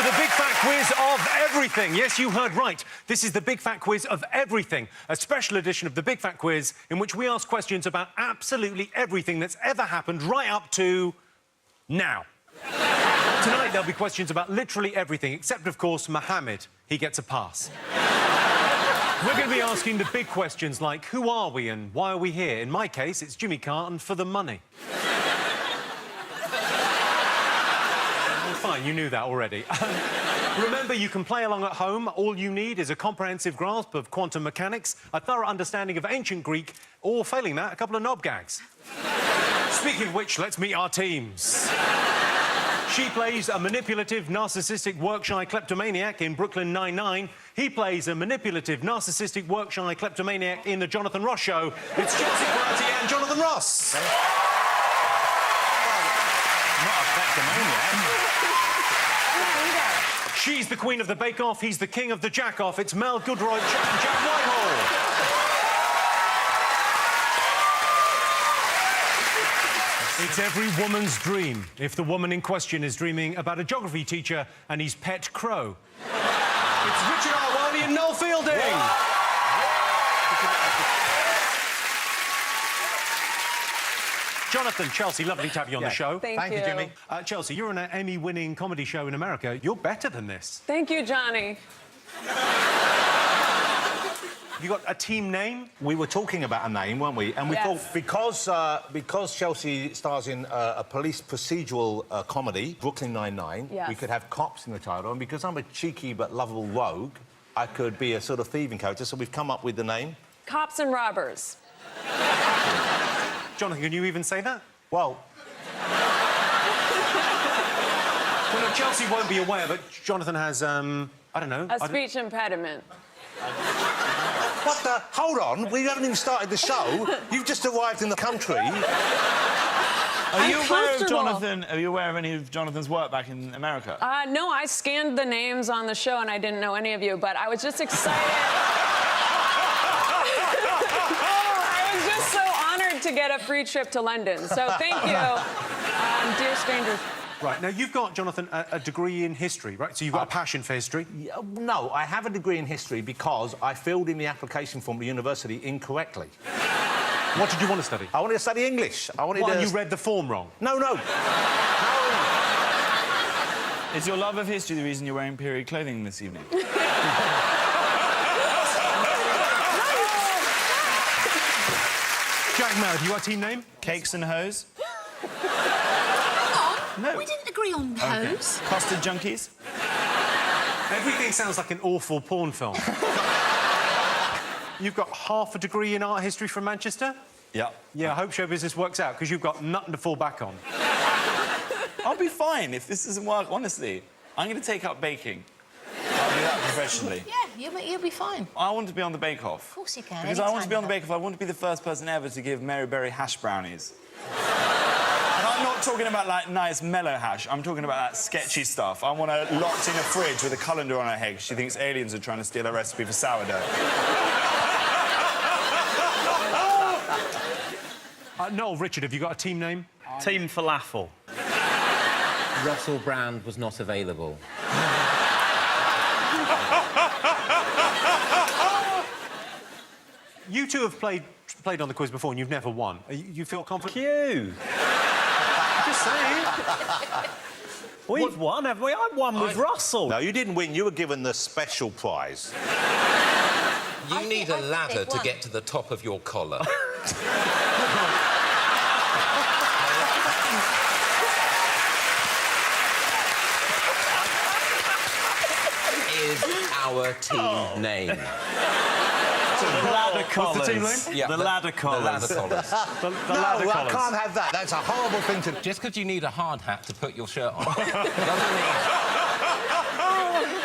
the Big Fat Quiz of everything. Yes, you heard right. This is the Big Fat Quiz of everything, a special edition of the Big Fat Quiz in which we ask questions about absolutely everything that's ever happened right up to now. Tonight, there'll be questions about literally everything, except, of course, Mohammed. He gets a pass. We're going to be asking the big questions like, who are we and why are we here? In my case, it's Jimmy Carton for the money. Fine, you knew that already. Remember, you can play along at home. All you need is a comprehensive grasp of quantum mechanics, a thorough understanding of ancient Greek, or, failing that, a couple of knob gags. Speaking of which, let's meet our teams. She plays a manipulative, narcissistic, work-shy kleptomaniac in Brooklyn Nine-Nine. He plays a manipulative, narcissistic, work-shy kleptomaniac in The Jonathan Ross Show. It's Chelsea Peretti and Jonathan Ross. Not a kleptomaniac. She's the queen of the bake-off, he's the king of the jack-off. It's Mel Goodroyd and Jack Whitehall. It's every woman's dream if the woman in question is dreaming about a geography teacher and his pet crow. It's Richard R. Wiley and Noel Fielding. Jonathan, Chelsea, lovely to have you on the show. Thank you, Jimmy. Chelsea, you're on an Emmy-winning comedy show in America. You're better than this. Thank you, Johnny. Have you got a team name? We were talking about a name, weren't we? And we thought because Chelsea stars in a police procedural comedy, Brooklyn Nine-Nine, we could have cops in the title. And because I'm a cheeky but lovable rogue, I could be a sort of thieving character. So we've come up with the name Cops and Robbers. Jonathan, can you even say that? Well, no, Chelsea won't be aware, but Jonathan has, I don't know... A speech impediment. what the... Hold on, we haven't even started the show. You've just arrived in the country. Are you aware of Jonathan? Are you aware of any of Jonathan's work back in America? No, I scanned the names on the show and I didn't know any of you, but I was just excited. I was just so honored to get a free trip to London. So thank you, dear strangers. Right, now you've got, Jonathan, a degree in history, right? So you've got a passion for history? No, I have a degree in history because I filled in the application form at university incorrectly. What did you want to study? I wanted to study English. I wanted to... you read the form wrong? No. Is your love of history the reason you're wearing period clothing this evening? Jack Merritt, you got a team name? Cakes and Hoes? No. We didn't agree on those. Okay. Custard Junkies? Everything sounds like an awful porn film. You've got half a degree in art history from Manchester? Yeah. Yeah, I hope show business works out, because you've got nothing to fall back on. I'll be fine if this doesn't work, honestly. I'm going to take up baking. I'll do that professionally. Yeah, you'll be fine. I want to be on the Bake Off. Of course you can. Because I want to be on the Bake Off, I want to be the first person ever to give Mary Berry hash brownies. And I'm not talking about, like, nice mellow hash. I'm talking about that sketchy stuff. I want her locked in a fridge with a colander on her head. She thinks aliens are trying to steal her recipe for sourdough. Noel, Richard, have you got a team name? Team Falafel. Russell Brand was not available. You two have played on the quiz before and you've never won. You feel confident? You. Just saying. We've won, haven't we? I won with Russell. No, you didn't win. You were given the special prize. You need a ladder to get to the top of your collar. Is our team name. Ladder collars. What's the team name? Yeah, the ladder collars. The ladder collars. The No, ladder I collars. can't have that. That's a horrible thing to... Just because you need a hard hat to put your shirt on doesn't mean...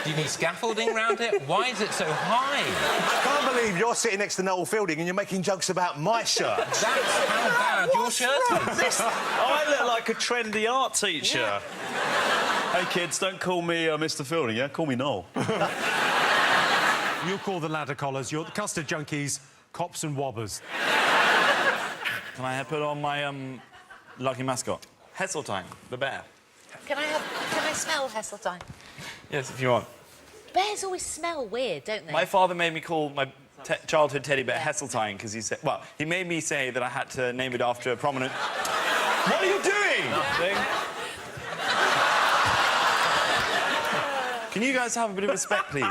Do you need scaffolding around it? Why is it so high? I can't believe you're sitting next to Noel Fielding and you're making jokes about my shirt. That's how bad your shirt is. I look like a trendy art teacher. Yeah. Hey, kids, don't call me Mr. Fielding, yeah? Call me Noel. You'll call the ladder collars, you're the custard junkies, cops and wobbers. Can I put on my lucky mascot? Heseltine, the bear. Can I smell Heseltine? Yes, if you want. Bears always smell weird, don't they? My father made me call my childhood teddy bear Heseltine because he said... Well, he made me say that I had to name it after a prominent... What are you doing? Nothing. Can you guys have a bit of respect, please?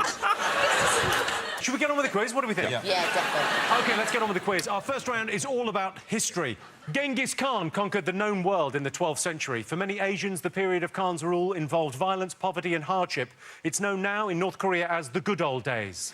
Should we get on with the quiz? What do we think? Yeah, definitely. OK, let's get on with the quiz. Our first round is all about history. Genghis Khan conquered the known world in the 12th century. For many Asians, the period of Khan's rule involved violence, poverty and hardship. It's known now in North Korea as the good old days.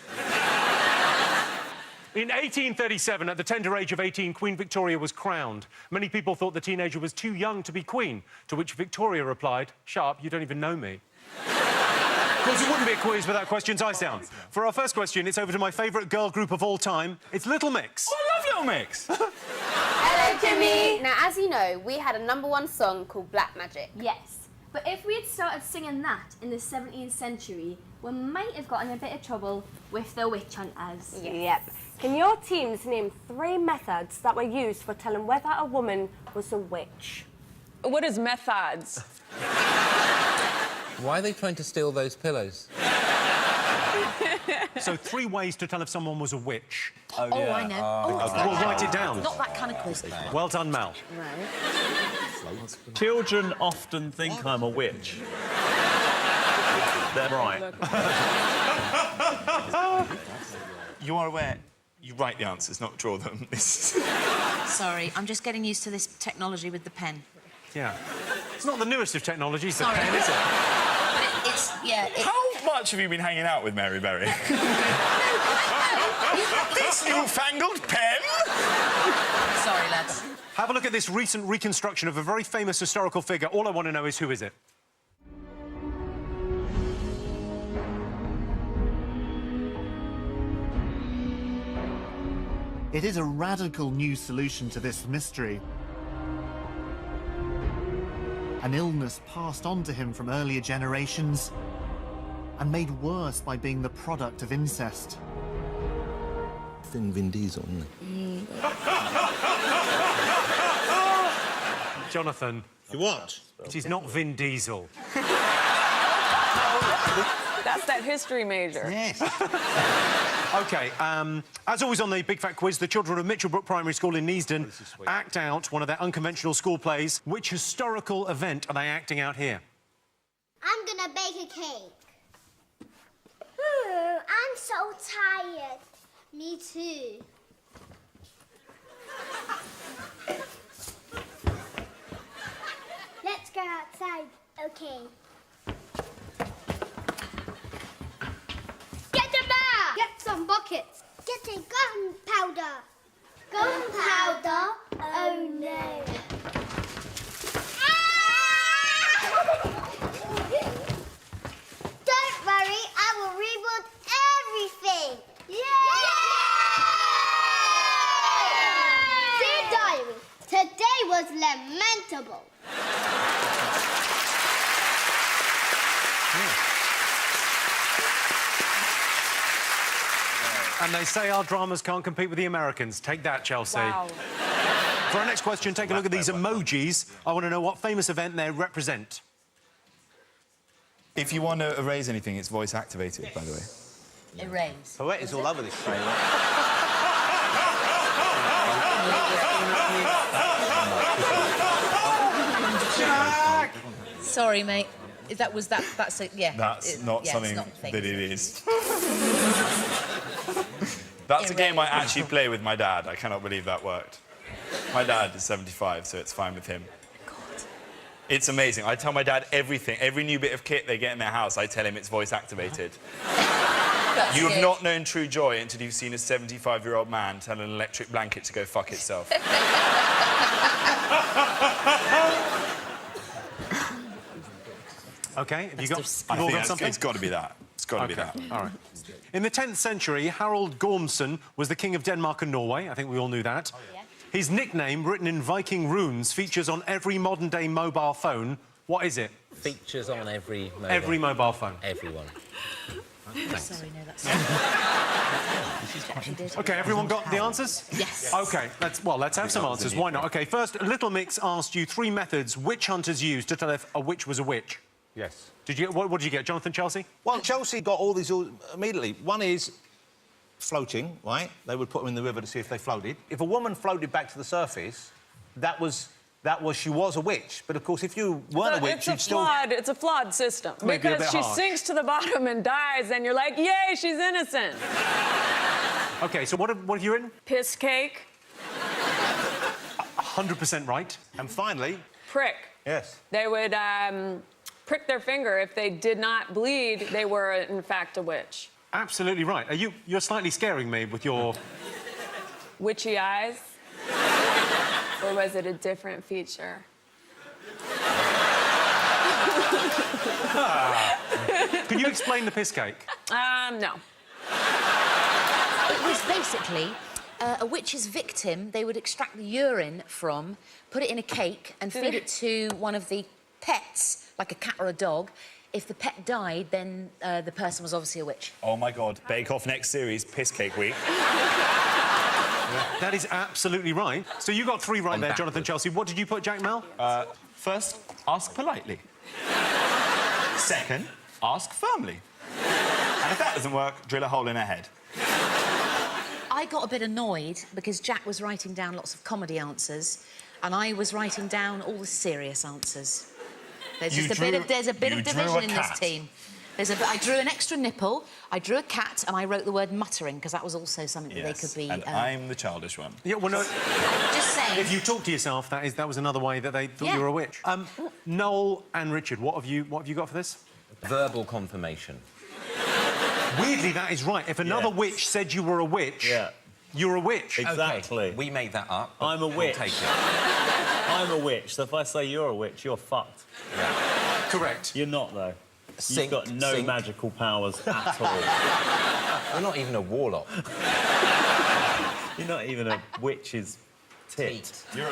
In 1837, at the tender age of 18, Queen Victoria was crowned. Many people thought the teenager was too young to be queen, to which Victoria replied, "Shut up, you don't even know me." Of course, it wouldn't be a quiz without questions I sound. For our first question, it's over to my favourite girl group of all time. It's Little Mix. Oh, I love Little Mix. Hello, Jimmy. Now, as you know, we had a #1 song called Black Magic. Yes, but if we had started singing that in the 17th century, we might have gotten a bit of trouble with the witch hunters. Yep. Can your teams name 3 methods that were used for telling whether a woman was a witch? What is methods? Why are they trying to steal those pillows? So 3 ways to tell if someone was a witch. Oh, I know. Well, write it down. Not that kind of quiz. Well done, Mal. Children often think I'm a witch. They're right. You are aware you write the answers, not draw them. Sorry, I'm just getting used to this technology with the pen. Yeah. It's not the newest of technologies, the Sorry. pen, is it? But it's, yeah... How much have you been hanging out with Mary Berry? This newfangled pen? Sorry, lads. Have a look at this recent reconstruction of a very famous historical figure. All I want to know is who is it? It is a radical new solution to this mystery. An illness passed on to him from earlier generations and made worse by being the product of incest. Thin Vin Diesel, isn't it? Jonathan. You what? It is not Vin Diesel. That's that history major. Yes. OK, as always on the Big Fat Quiz, the children of Mitchellbrook Primary School in Neasden act out one of their unconventional school plays. Which historical event are they acting out here? I'm gonna bake a cake. I'm so tired. Me too. Let's go outside. Okay. Get a bar! Get some buckets. Get a gunpowder. Gunpowder? Oh no. Don't worry, I will rebuild everything. Yay! Dear Diary, today was lamentable. And they say our dramas can't compete with the Americans. Take that, Chelsea. Wow. For our next question, take a look at these emojis. I want to know what famous event they represent. If you want to erase anything, it's voice activated, by the way. Erase. Poet is all over this trailer. Sorry, mate. That's a, yeah. That's not yeah, something it's not a thing. that it is. That's a game I actually play with my dad. I cannot believe that worked. My dad is 75, so it's fine with him. God. It's amazing. I tell my dad everything. Every new bit of kit they get in their house, I tell him it's voice activated. You have not known true joy until you've seen a 75-year-old man tell an electric blanket to go fuck itself. OK, have you got something? It's got to be that. It's got to be that. All right. In the 10th century, Harald Gormson was the king of Denmark and Norway. I think we all knew that. Oh, yeah. His nickname, written in Viking runes, features on every modern-day mobile phone. What is it? Features on every mobile. Every mobile phone. Everyone. Sorry, no, that's... OK, everyone got the answers? Yes. OK, let's have some answers. Why not? OK, first, Little Mix asked you 3 methods witch hunters used to tell if a witch was a witch. Yes. What did you get, Jonathan, Chelsea? Well, Chelsea got all these immediately. One is floating, right? They would put them in the river to see if they floated. If a woman floated back to the surface, she was a witch. But of course, if you weren't a witch, you'd still. It's a flawed system Maybe a because bit she harsh. sinks to the bottom and dies, and you're like, yay, she's innocent. OK, so what have you written? Piss cake. 100% right. And finally. Prick. Yes. They would prick their finger. If they did not bleed, they were, in fact, a witch. Absolutely right. You're slightly scaring me with your... Witchy eyes? Or was it a different feature? Can you explain the piss cake? No. It was basically a witch's victim. They would extract the urine from, put it in a cake and feed it to one of the pets, like a cat or a dog. If the pet died, then the person was obviously a witch. Oh, my God. Bake Off next series, Piss Cake Week. That is absolutely right. So you got 3 right there, Jonathan, Chelsea. What did you put, Jack Mel? First, ask politely. Second, ask firmly. And if that doesn't work, drill a hole in her head. I got a bit annoyed because Jack was writing down lots of comedy answers and I was writing down all the serious answers. There's a bit of division in this team. I drew an extra nipple, I drew a cat, and I wrote the word muttering, because that was also something that they could be... and I'm the childish one. Yeah, well, no... Just saying. If you talk to yourself, that was another way that they thought you were a witch. Noel and Richard, what have you got for this? Verbal confirmation. Weirdly, that is right. If another witch said you were a witch, you're a witch. Exactly. Okay, we made that up. I'm a witch. We'll take it. I'm a witch, so if I say you're a witch, you're fucked. Yeah. Correct. You're not, though. Sink, You've got no magical powers at all. You're not even a warlock. You're not even a witch's tit. You're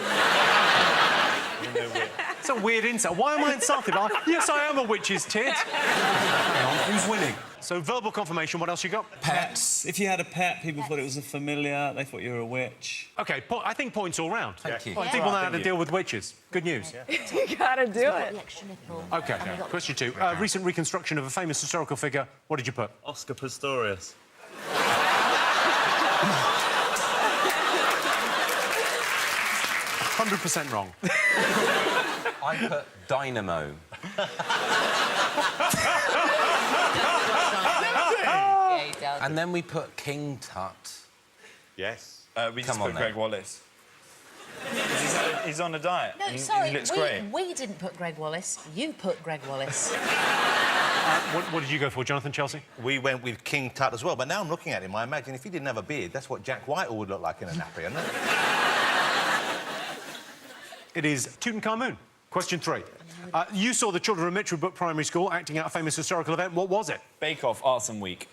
It's a weird insult. Why am I insulted? Yes, I am a witch's tit. Hang on, who's winning? So, verbal confirmation, what else you got? Pets. If you had a pet, people thought it was a familiar, they thought you were a witch. OK, I think points all round. Thank you. People know how to deal with witches. Good news. You gotta do it. The extra nipple. OK, question 2. Recent reconstruction of a famous historical figure. What did you put? Oscar Pistorius. 100% wrong. I put dynamo. Yeah, he does. And then we put King Tut. Yes. We just put Greg Wallace. He's on a diet. No, sorry, he looks great. we didn't put Greg Wallace. You put Greg Wallace. What did you go for, Jonathan, Chelsea? We went with King Tut as well, but now I'm looking at him, I imagine if he didn't have a beard, that's what Jack Whitehall would look like in a nappy, isn't it? It is Tutankhamun. Question 3. You saw the children of Mitchell Brook Primary School acting out a famous historical event. What was it? Bake Off Arson Week.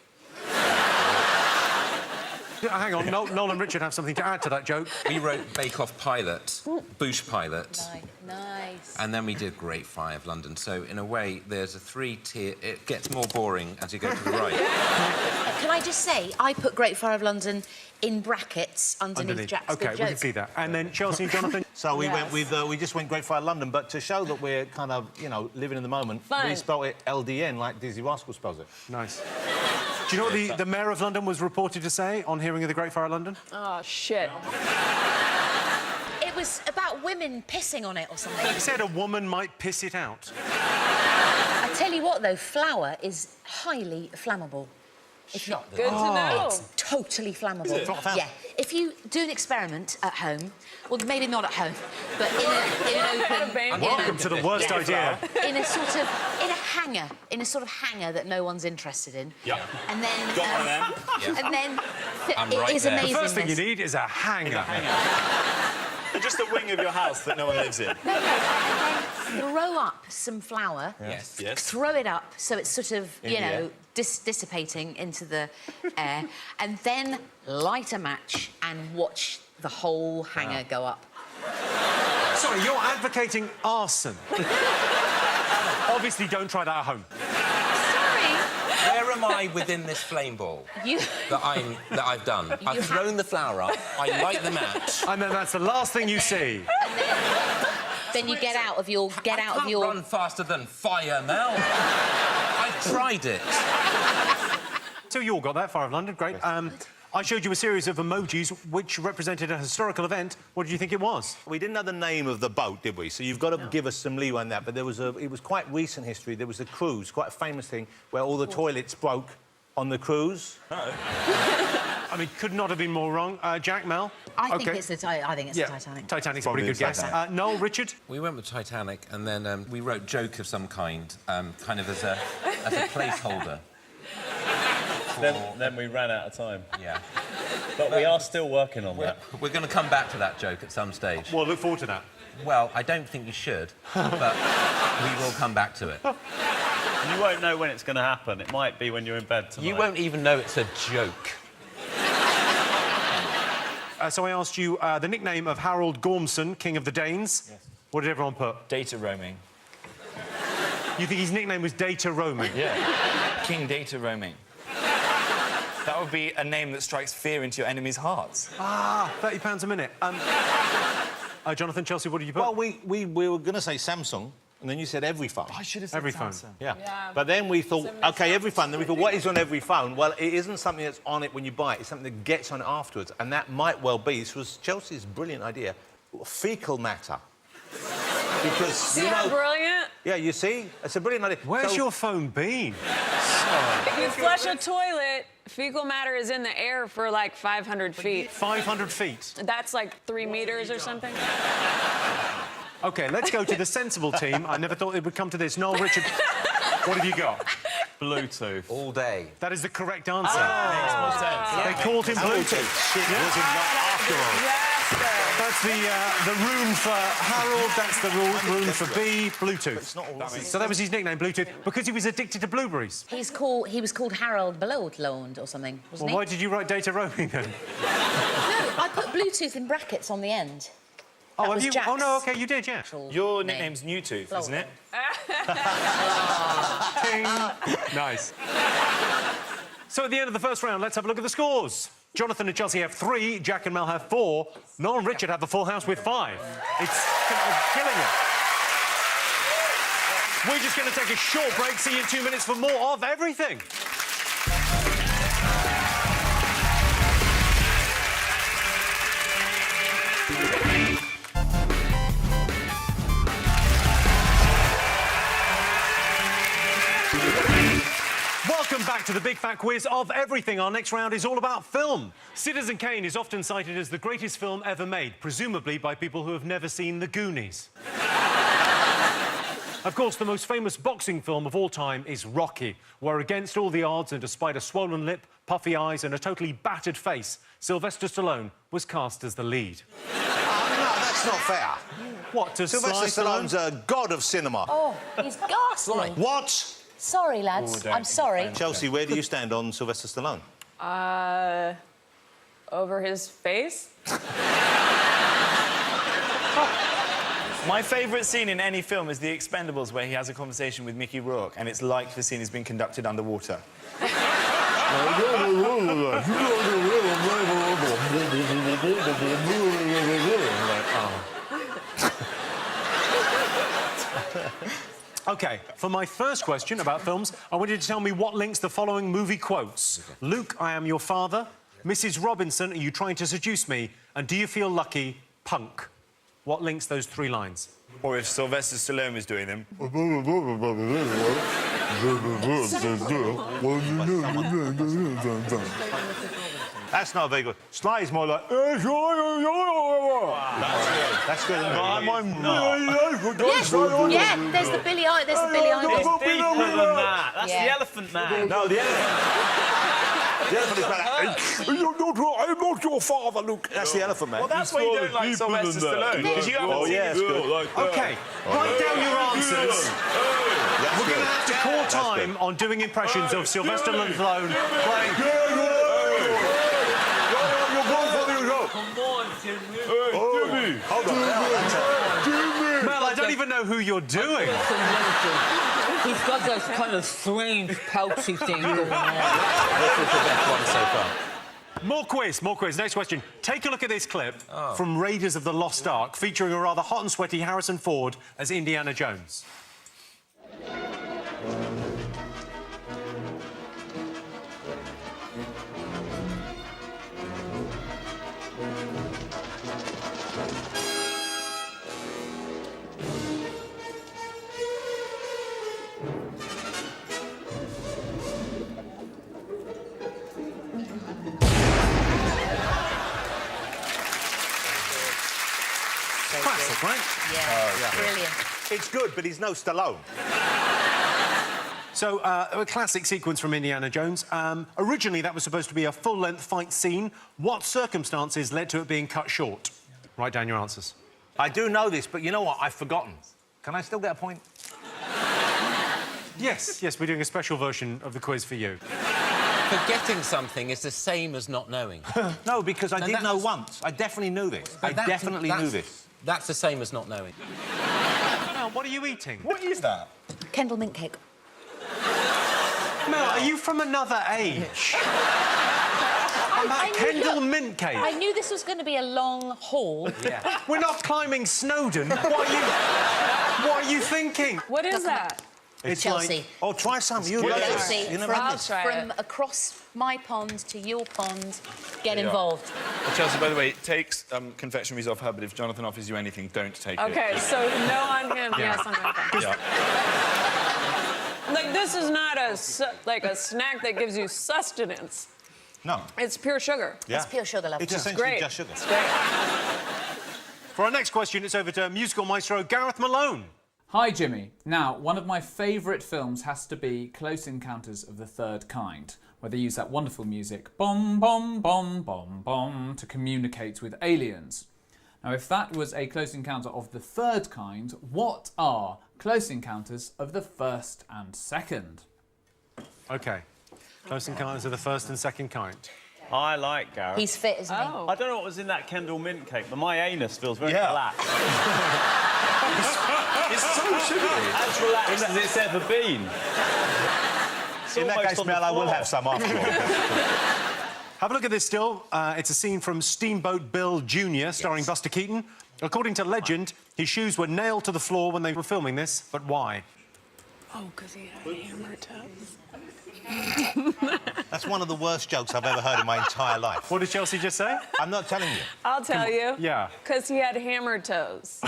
Hang on, Noel and Richard have something to add to that joke. We wrote Bake Off Pilot, Boosh Pilot. Nice. And then we did Great Fire of London. So, in a way, there's a 3-tier... It gets more boring as you go to the right. Can I just say, I put Great Fire of London in brackets underneath Jack's OK, good we joke. can see that. And then Chelsea and Jonathan? So we went with... we just went Great Fire London, but to show that we're kind of, you know, living in the moment, we spelt it LDN, like Dizzy Rascal spells it. Nice. Do you know what the Mayor of London was reported to say on hearing of the Great Fire of London? Oh, shit. It was about women pissing on it or something. He said a woman might piss it out. I tell you what, though, flour is highly flammable. Good to know. It's totally flammable. Yeah. If you do an experiment at home, well, maybe not at home, but in an open... Welcome to the worst idea. In a sort of... in a sort of hanger that no one's interested in. Yeah. And then... Got one of them. And then... I'm it right is there. amazing. The first thing you need is a hanger. Just a wing of your house that no one lives in. No, and then throw up some flour. Yes. Throw it up so it's sort of, you know, dissipating into the air, and then light a match and watch the whole hanger go up. Sorry, you're advocating arson. Obviously, don't try that at home. Sorry. Where am I within this flame ball that I've done? I've thrown the flour up, I light the match. And then that's the last thing you see. then you get out of your... I can't run faster than fire, Mel. I tried it. So you all got that, Fire of London, great. I showed you a series of emojis which represented a historical event. What did you think it was? We didn't know the name of the boat, did we? So you've got to give us some leeway on that. But it was quite recent history. There was a cruise, quite a famous thing, where all the toilets broke on the cruise. I mean, could not have been more wrong. Jack, Mel? I think it's the Titanic. Titanic's a pretty good guess. Noel, Richard? We went with Titanic, and then we wrote joke of some kind, kind of as a placeholder. Then we ran out of time. Yeah. But we are still working on that. We're going to come back to that joke at some stage. Well, look forward to that. Well, I don't think you should, but we will come back to it. You won't know when it's going to happen. It might be when you're in bed tonight. You won't even know it's a joke. So I asked you the nickname of Harold Gormson, King of the Danes. Yes. What did everyone put? Data roaming. You think his nickname was Data Roaming? Yeah. King Data Roaming. That would be a name that strikes fear into your enemies' hearts. Ah, £30 a minute. Jonathan, Chelsea, what did you put? Well, we were going to say Samsung, and then you said every phone. I should have said every Samsung. phone. Yeah. But then we thought, OK, every phone. Then we thought, what is on every phone? Well, it isn't something that's on it when you buy it. It's something that gets on it afterwards. And that might well be, this was Chelsea's brilliant idea, fecal matter. Because, See how brilliant? Yeah, you see? It's a brilliant idea. Where's your phone been? If you flush a toilet, fecal matter is in the air for like 500 feet. 500 feet? That's like 3 meters or something. OK, let's go to the sensible team. I never thought it would come to this. Noel, Richard, what have you got? Bluetooth. All day. That is the correct answer. Makes more sense. They called him Bluetooth. Shit wasn't right after all. That's the room for Harold, that's the room for B, Bluetooth. So that was his nickname, Bluetooth, because he was addicted to blueberries. He was called Harold Bloodlone or something, wasn't he? Why did you write data roaming then? No, I put Bluetooth in brackets on the end. Oh, have you? Oh, no, OK, you did, yeah. Your nickname's Newtooth, isn't it? Ting. Nice. So at the end of the first round, let's have a look at the scores. Jonathan and Chelsea have 3, Jack and Mel have 4, Noel and Richard have the full house with 5. It's killing it. We're just going to take a short break. See you in 2 minutes for more of everything. Welcome back to the Big Fat Quiz of everything. Our next round is all about film. Citizen Kane is often cited as the greatest film ever made, presumably by people who have never seen The Goonies. Of course, the most famous boxing film of all time is Rocky, where against all the odds and despite a swollen lip, puffy eyes and a totally battered face, Sylvester Stallone was cast as the lead. No, that's not fair. What, to Sylvester Stallone's a god of cinema. Oh, he's ghastly. What? Sorry, lads. I'm sorry. Chelsea, where do you stand on Sylvester Stallone? Over his face? My favourite scene in any film is The Expendables, where he has a conversation with Mickey Rourke, and it's like the scene has been conducted underwater. OK, for my first question about films, I want you to tell me what links the following movie quotes. Okay. Luke, I am your father. Mrs. Robinson, are you trying to seduce me? And do you feel lucky? Punk. What links those 3 lines? Or if Sylvester Stallone was doing them. That's not very good. Sly is more like... That's good. Yeah, there's the Billy Idol. There's the Billy Idol. It's deeper than that. That's the Elephant Man. No, the elephant is like... I'm not your father, Luke. That's the Elephant Man. Well, that's why you don't like Sylvester Stallone. Because you haven't seen his... OK, write down your answers. We're going to have to call time on doing impressions of Sylvester Stallone playing... Come on, Jimmy. Jimmy! Hold on. Jimmy! Mel, I don't even know who you're doing. He's got those kind of strange, pouchy things going on. This is the best one so far. More quiz, more quiz. Next question. Take a look at this clip from Raiders of the Lost Ark, featuring a rather hot and sweaty Harrison Ford as Indiana Jones. Classic, right? Yeah, brilliant. It's good, but he's no Stallone. So, a classic sequence from Indiana Jones. Originally, that was supposed to be a full-length fight scene. What circumstances led to it being cut short? Write down your answers. I do know this, but you know what? I've forgotten. Can I still get a point? Yes, we're doing a special version of the quiz for you. Forgetting something is the same as not knowing. No, because I did know once. I definitely knew this. I definitely knew this. That's the same as not knowing. Mel, what are you eating? What is that? Kendall mint cake. Mel, are you from another age? Kendall mint cake. I knew this was going to be a long haul. Yeah. We're not climbing Snowdon. What are you thinking? What is that? It's Chelsea. like... Oh, try some. You love this. Chelsea, You never had I'll this. try from it. across my pond to your pond, get Yeah. involved. Chelsea, by the way, takes confectionaries off her, but if Jonathan offers you anything, don't take it. Okay, so no on him, yes on Jonathan. Yeah. Like, this is not a snack that gives you sustenance. No. It's pure sugar. Yeah. It's pure sugar, love. It's It's essentially great. just sugar. It's great. For our next question, it's over to musical maestro Gareth Malone. Hi, Jimmy. Now, one of my favourite films has to be Close Encounters of the Third Kind, where they use that wonderful music, bom, bom, bom, bom, bom, to communicate with aliens. Now, if that was a Close Encounter of the Third Kind, what are Close Encounters of the First and Second? OK. Close Encounters of the First and Second Kind. I like Gareth. He's fit, isn't he? Oh. I don't know what was in that Kendall mint cake, but my anus feels very Yeah. relaxed. It's so sugary. As relaxed as it's ever been. In that case, Mel, I will have some after all. Have a look at this still. It's a scene from Steamboat Bill Jr., starring Buster Keaton. According to legend, his shoes were nailed to the floor when they were filming this, but why? Oh, because he had hammer toes. That's one of the worst jokes I've ever heard in my entire life. What did Chelsea just say? I'm not telling you. I'll tell you. Yeah. Because he had hammer toes.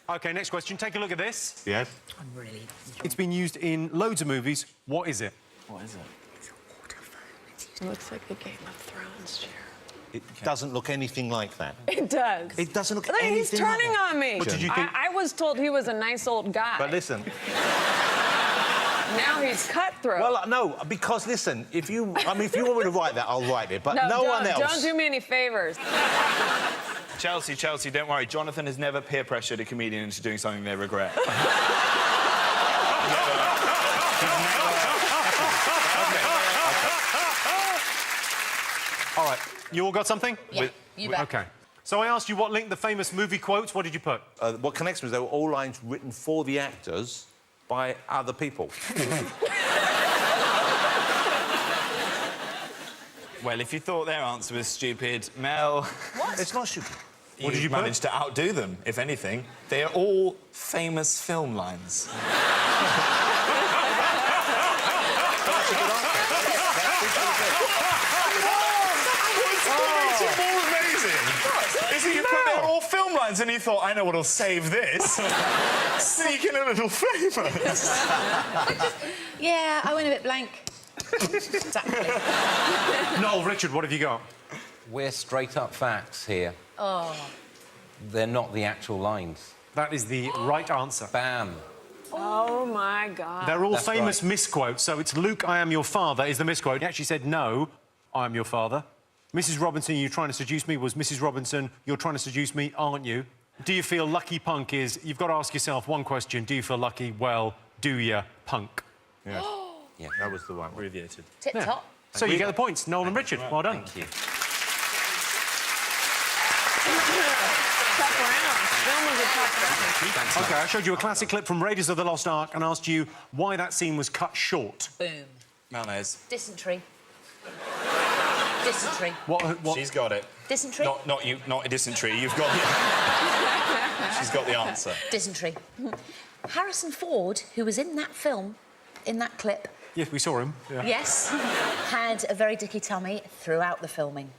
OK, next question. Take a look at this. Yes? I'm really... It's been used in loads of movies. What is it? What is it? It looks like a Game of Thrones chair. It doesn't look anything like that. It does. It doesn't look Look, anything he's turning like that. on me. What did you think? I was told he was a nice old guy. But listen... Now he's cutthroat. Well, no, because listen, if you want me to write that, I'll write it, but no one else... Don't do me any favours. Chelsea, don't worry. Jonathan has never peer pressured a comedian into doing something they regret. All right. You all got something? Yeah, you bet. OK. So I asked you what linked the famous movie quotes. What did you put? What connects me is they were all lines written for the actors by other people. Well, if you thought their answer was stupid, Mel... What? It's not stupid. What did you manage to outdo them, if anything. They are all famous film lines. You put they're all film lines and you thought, I know what'll save this. Sneak in a little famous. Yeah, I went a bit blank. Exactly. Noel, Richard, what have you got? We're straight-up facts here. Oh. They're not the actual lines. That is the right answer. Bam. Oh, my God. They're all That's famous right. misquotes. So it's Luke, I am your father is the misquote. He actually said, no, I am your father. Mrs. Robinson, you're trying to seduce me, was Mrs. Robinson, you're trying to seduce me, aren't you? Do you feel lucky punk is, you've got to ask yourself one question, do you feel lucky? Well, do you, punk? Yeah. Yeah. That was the one. Abbreviated. Tip-top. So you get the points, Noel and Richard. Well done. Thank you. Tough round. Film was a tough round. OK, I showed you a classic clip from Raiders of the Lost Ark and asked you why that scene was cut short. Boom. Malnae's. Dysentery. Dysentery. What? She's got it. Dysentery? Not you, not a dysentery. You've got She's got the answer. Dysentery. Harrison Ford, who was in that film, in that clip... Yes, we saw him. Yeah. Yes, had a very dicky tummy throughout the filming.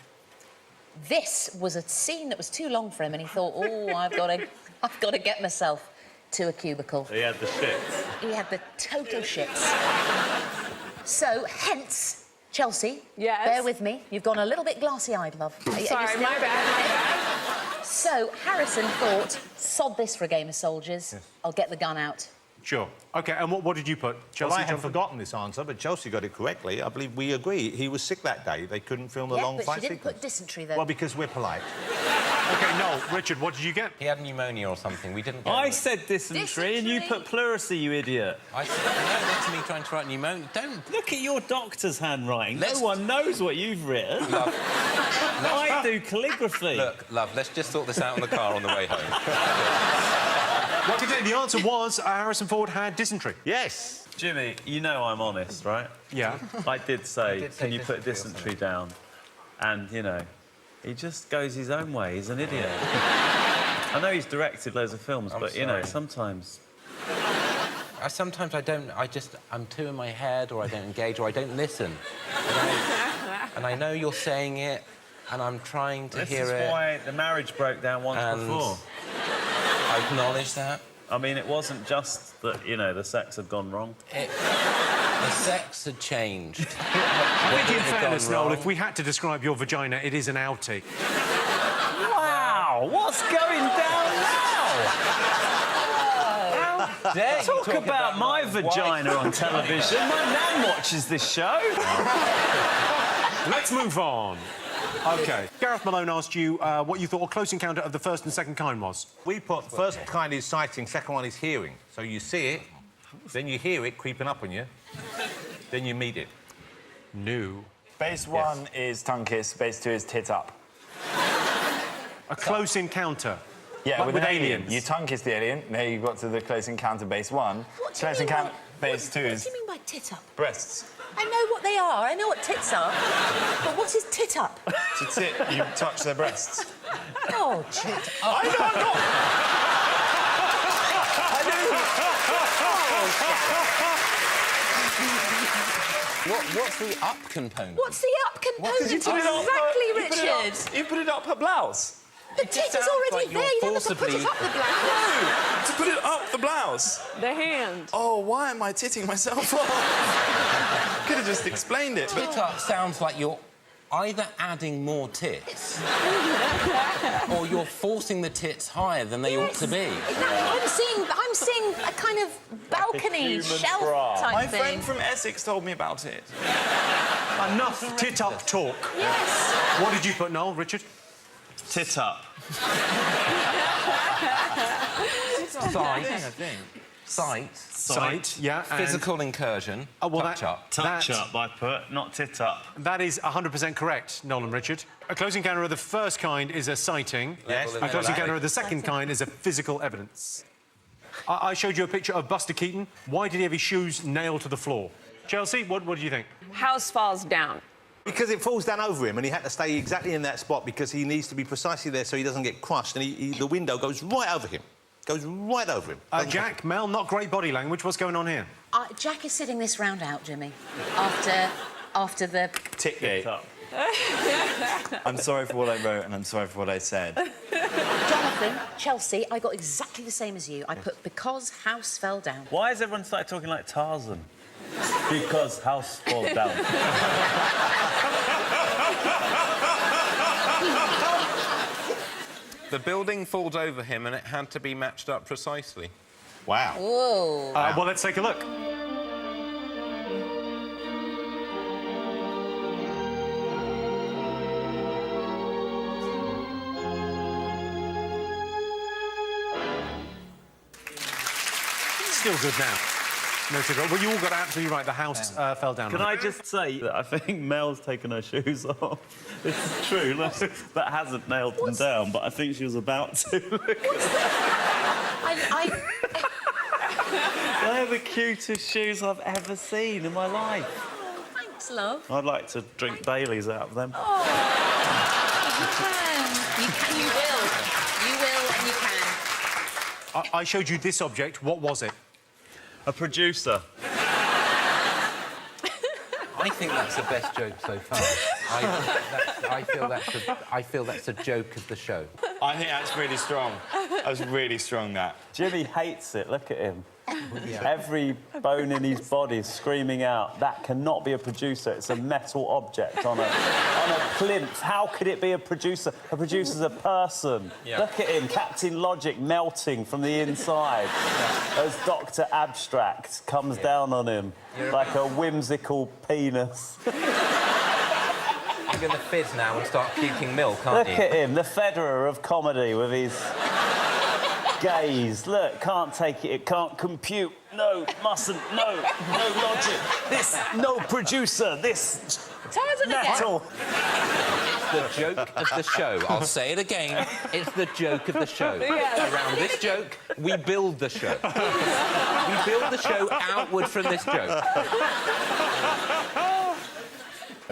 This was a scene that was too long for him, and he thought, oh, I've got to get myself to a cubicle. He had the shits. He had the total shits. So, hence, Chelsea, yes. Bear with me. You've gone a little bit glassy-eyed, love. Sorry, my bad. So, Harrison thought, sod this for a game of soldiers. Yes. I'll get the gun out. Sure. OK, and what did you put, Chelsea? Well, I had forgotten this answer, but Chelsea got it correctly. I believe we agree. He was sick that day. They couldn't film the long fight but she didn't sequence. put dysentery, though. Well, because we're polite. OK, Noel, Richard, what did you get? He had pneumonia or something. We didn't get I it. said dysentery, and you put pleurisy, you idiot. I said, no, that's me trying to write pneumonia. Don't... Look at your doctor's handwriting. No one knows what you've written. Love. I do calligraphy. Look, love, let's just sort this out in the car on the way home. Well, the answer was Harrison Ford had dysentery. Yes. Jimmy, you know I'm honest, right? Yeah. I did say, can you put dysentery down? And, you know, he just goes his own way. He's an idiot. I know he's directed loads of films, but, you know, sometimes... Sometimes I don't... I'm too in my head, or I don't engage, or I don't listen. And I know you're saying it, and I'm trying to hear it. This is why the marriage broke down once before. I acknowledge that. I mean, it wasn't just that, you know, the sex had gone wrong. The sex had changed. I think, in fairness, Noel, if we had to describe your vagina, it is an outie. Wow! What's going down now? How dare you talk about my vagina on television. My nan watches this show. Let's move on. OK. Gareth Malone asked you what you thought a close encounter of the first and second kind was. We put first kind is sighting, second one is hearing. So you see it, then you hear it creeping up on you, then you meet it. No. Base 1 is tongue kiss, base 2 is tit up. A close encounter? Yeah, like with an an alien. You tongue kiss the alien, there you got to the close encounter base 1. Close encounter base 2 is... What do you mean by tit up? Breasts. I know what they are. I know what tits are. But what is tit up? To tit, you touch their breasts. Oh, tit up. I know, I'm not... What's the up component? What's the up component? Exactly, Richard. You put it up her blouse. The tit is already there. You never put it up the blouse. No, to put it up the blouse. The hand. Oh, why am I titting myself off? Could have just explained it. Tit up sounds like you're either adding more tits or you're forcing the tits higher than they ought to be. Exactly. I'm seeing a kind of balcony shelf type My thing. friend from Essex told me about it. Enough tit-up talk. Yes. What did you put, Noel, Richard? Tit up. Sight, yeah. Physical incursion, touch up. Touch up, I put, not tit up. That is 100% correct, Noel and Richard. A close encounter of the first kind is a sighting. Yes. A close encounter of the second kind is a physical evidence. I showed you a picture of Buster Keaton. Why did he have his shoes nailed to the floor? Chelsea, what do you think? House falls down. Because it falls down over him and he had to stay exactly in that spot because he needs to be precisely there so he doesn't get crushed and the window goes right over him. Goes right over him. Jack, Mel, not great body language. What's going on here? Jack is sitting this round out, Jimmy, after the... Tit up. I'm sorry for what I wrote and I'm sorry for what I said. Jonathan, Chelsea, I got exactly the same as you. I put because house fell down. Why has everyone started talking like Tarzan? Because house fall down. The building falls over him and it had to be matched up precisely. Wow. Whoa. Well, let's take a look. Still good now. No cigarette. Well, you all got absolutely right. The house fell down. Can I just say that I think Mel's taken her shoes off? This is true. Look, that hasn't nailed them down, but I think she was about to. I They're the cutest shoes I've ever seen in my life. Thanks, love. I'd like to drink Baileys out of them. You can, you will. You will and you can. I showed you this object. What was it? A producer. I think that's the best joke so far. I feel that's a joke of the show. I think that's really strong. That was really strong, that. Jimmy hates it. Look at him. Every bone in his body is screaming out, that cannot be a producer. It's a metal object on a plinth. How could it be a producer? A producer's a person. Yeah. Look at him, Captain Logic melting from the inside as Dr. Abstract comes down on him like a whimsical penis. You're going to fizz now and start puking milk, aren't Look you? at him, the Federer of comedy with his gaze. Look, can't take it, it can't compute. No, mustn't, no logic. This, no producer, this metal. It's the joke of the show. I'll say it again. It's the joke of the show. Yes. Around this joke, we build the show. We build the show outward from this joke.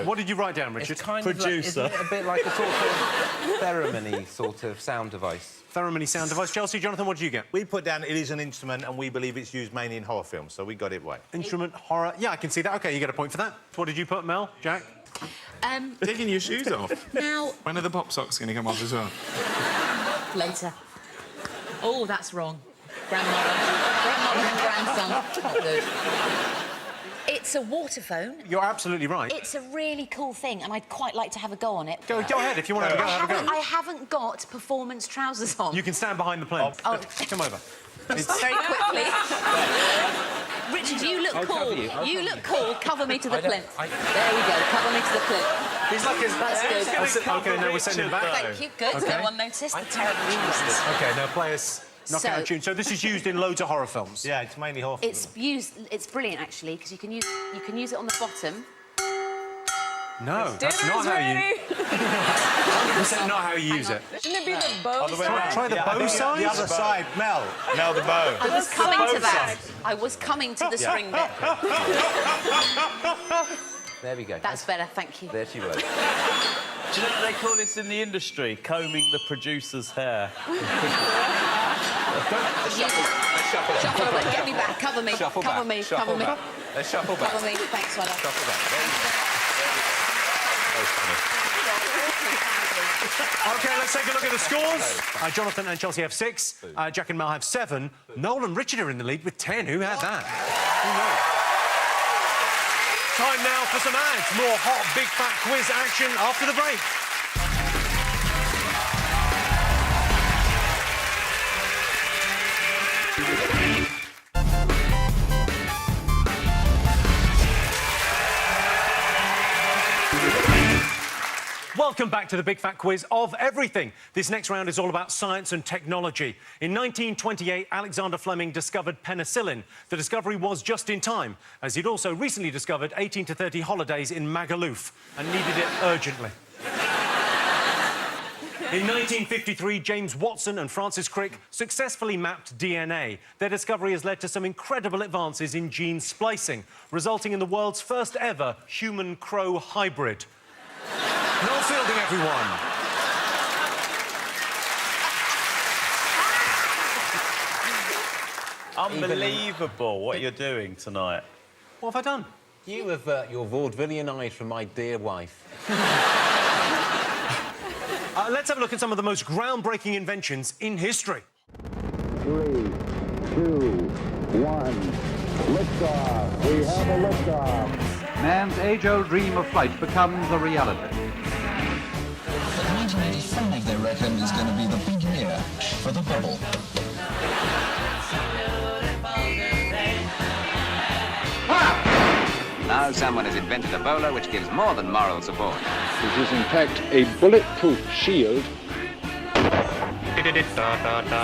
What did you write down, Richard? It's kind Producer. of like, isn't it a bit like a sort of pheromony sort of sound device? Pheromony sound device. Chelsea, Jonathan, what did you get? We put down it is an instrument and we believe it's used mainly in horror films, so we got it right. Instrument, horror. Yeah, I can see that. OK, you get a point for that. What did you put, Mel? Jack? Taking your shoes off. Now... When are the pop socks going to come off as well? Later. Oh, that's wrong. Grandmother and grandson. Not good. It's a waterphone. You're absolutely right. It's a really cool thing, and I'd quite like to have a go on it. Go ahead. If you want to have a go. I haven't got performance trousers on. You can stand behind the plinth. Oh. Come over. Very quickly. Richard, you look I'll cool. cover you. I'll You cover look you. cool. Cover me to the I don't- plinth. I- There we go. Cover me to the plinth. He's like his... That's good. OK, now we're sending back. Thank you. Good. Okay. No one noticed the terrible choices. OK, now play us... Knock out a So- tune. So this is used in loads of horror films. Yeah, it's mainly horror films. It's brilliant actually because you can use it on the bottom. No, that's not how you... 100% not how you use it. Shouldn't it be the bow side? Try the bow side? The other side, Mel. Mel the bow. I was coming to that. side. I was coming to the string bit. There we go. That's better, thank you. There she was. Do you know what they call this in the industry? Combing the producer's hair. Shuffle it. Shuffle away. Get me back. Cover me. Shuffle Cover back. me. Shuffle Cover me. back. Let's shuffle back. Cover me. Thanks, Mother. Shuffle back. There you OK, let's take a look at the scores. Jonathan and Chelsea have 6. Jack and Mel have 7. Noel and Richard are in the lead with 10. Who had that? Who knows? Time now for some ads. More hot Big Fat Quiz action after the break. Welcome back to the Big Fat Quiz of everything. This next round is all about science and technology. In 1928, Alexander Fleming discovered penicillin. The discovery was just in time, as he'd also recently discovered 18 to 30 holidays in Magaluf and needed it urgently. In 1953, James Watson and Francis Crick successfully mapped DNA. Their discovery has led to some incredible advances in gene splicing, resulting in the world's first ever human-crow hybrid. Noel Fielding, everyone. Unbelievable what you're doing tonight. What have I done? You avert your vaudevillian eyes from my dear wife. Let's have a look at some of the most groundbreaking inventions in history. 3, 2, 1. Liftoff. We have a liftoff. Man's age-old dream of flight becomes a reality. But 1985, they reckon, is going to be the big year for the bubble. Now someone has invented a bowler which gives more than moral support. It is, in fact, a bulletproof shield.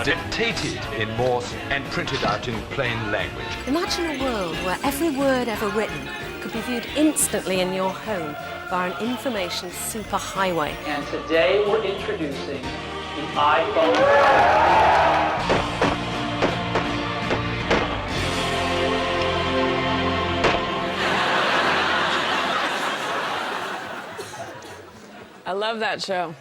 Dictated in Morse and printed out in plain language. Imagine a world where every word ever written could be viewed instantly in your home via an information superhighway. And today we're introducing the iPhone. I love that show.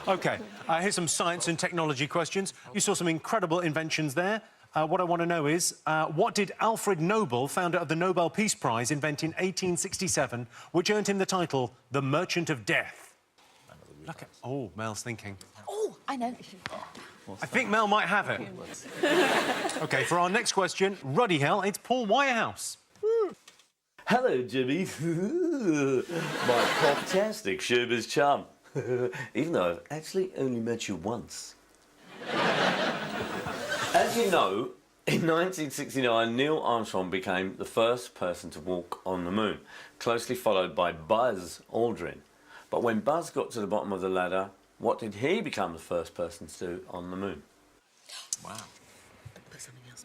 OK, here's some science and technology questions. You saw some incredible inventions there. What I want to know is, what did Alfred Nobel, founder of the Nobel Peace Prize, invent in 1867, which earned him the title The Merchant of Death? Look at... Oh, Mel's thinking. Oh, I know. I think Mel might have it. OK, for our next question, Ruddy Hell, it's Paul Wirehouse. Hello, Jimmy. My pop-tastic showbiz chum. Even though I've actually only met you once. As you know, in 1969, Neil Armstrong became the first person to walk on the moon, closely followed by Buzz Aldrin. But when Buzz got to the bottom of the ladder, what did he become the first person to do on the moon? Wow.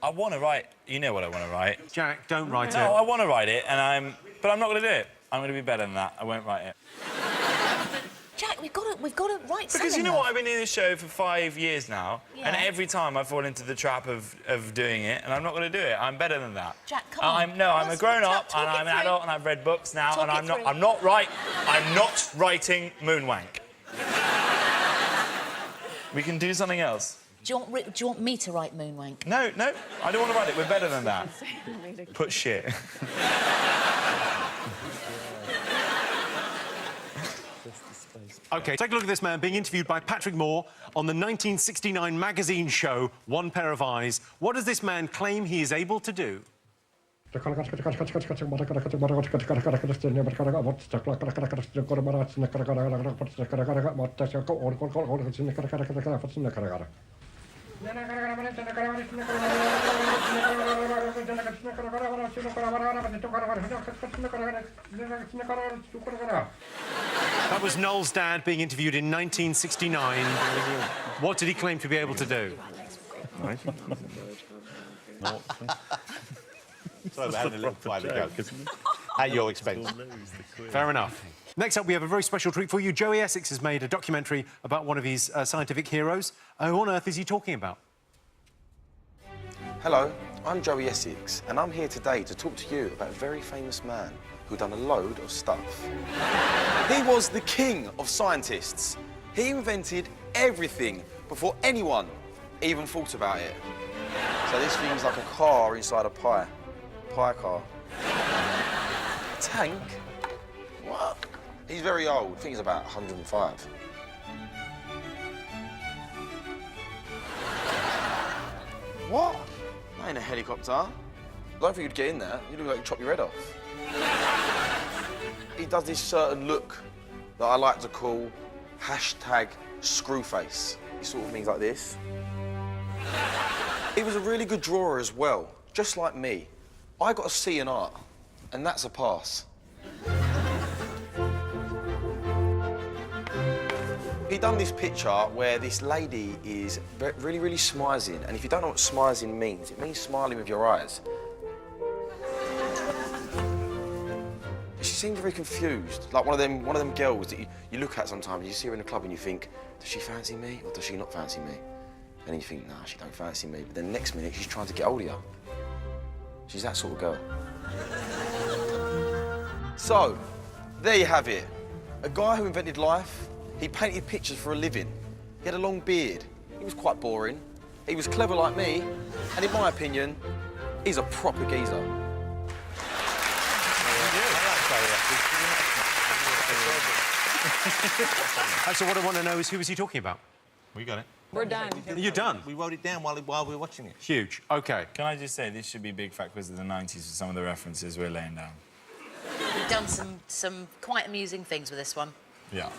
I want to write... You know what I want to write. Jack, don't write it. No, I want to write it, but I'm not going to do it. I'm going to be better than that. I won't write it. Jack, we've got to write something. Because you know what? I've been in this show for 5 years now, Yeah. and every time I fall into the trap of doing it, and I'm not going to do it. I'm better than that. Jack, come on. I'm a grown-up, and I'm an adult, and I've read books now, and I'm not writing Moonwank. We can do something else. Do you want me to write Moonwank? No, I don't want to write it. We're better than that. Put shit. OK, take a look at this man being interviewed by Patrick Moore on the 1969 magazine show One Pair of Eyes. What does this man claim he is able to do? That was Noel's dad being interviewed in 1969. What did he claim to be able to do? Sorry, we're having a little private joke. At your expense. Fair enough. Next up, we have a very special treat for you. Joey Essex has made a documentary about one of his scientific heroes. Who on earth is he talking about? Hello, I'm Joey Essex, and I'm here today to talk to you about a very famous man who done a load of stuff. He was the king of scientists. He invented everything before anyone even thought about it. So this thing's like a car inside a pie. Pie car. A tank? What? He's very old. I think he's about 105. What? That ain't a helicopter. I don't think you'd get in there. You look like you'd chop your head off. He does this certain look that I like to call #screwface. He sort of means like this. He was a really good drawer as well, just like me. I got a C in art, and that's a pass. He done this picture where this lady is really, really smizing, and if you don't know what smizing means, it means smiling with your eyes. She seems very confused, like one of them girls that you look at sometimes. You see her in the club and you think, does she fancy me or does she not fancy me? And then you think, nah, she don't fancy me. But then the next minute she's trying to get hold of you. She's that sort of girl. So, there you have it. A guy who invented life. He painted pictures for a living. He had a long beard. He was quite boring. He was clever like me, and in my opinion, he's a proper geezer. So what I want to know is, who was he talking about? We got it. We're done. You're done? We wrote it down while we were watching it. Huge. OK. Can I just say, this should be Big Fat Quiz of the 90s with some of the references we're laying down. We've done some quite amusing things with this one. Yeah.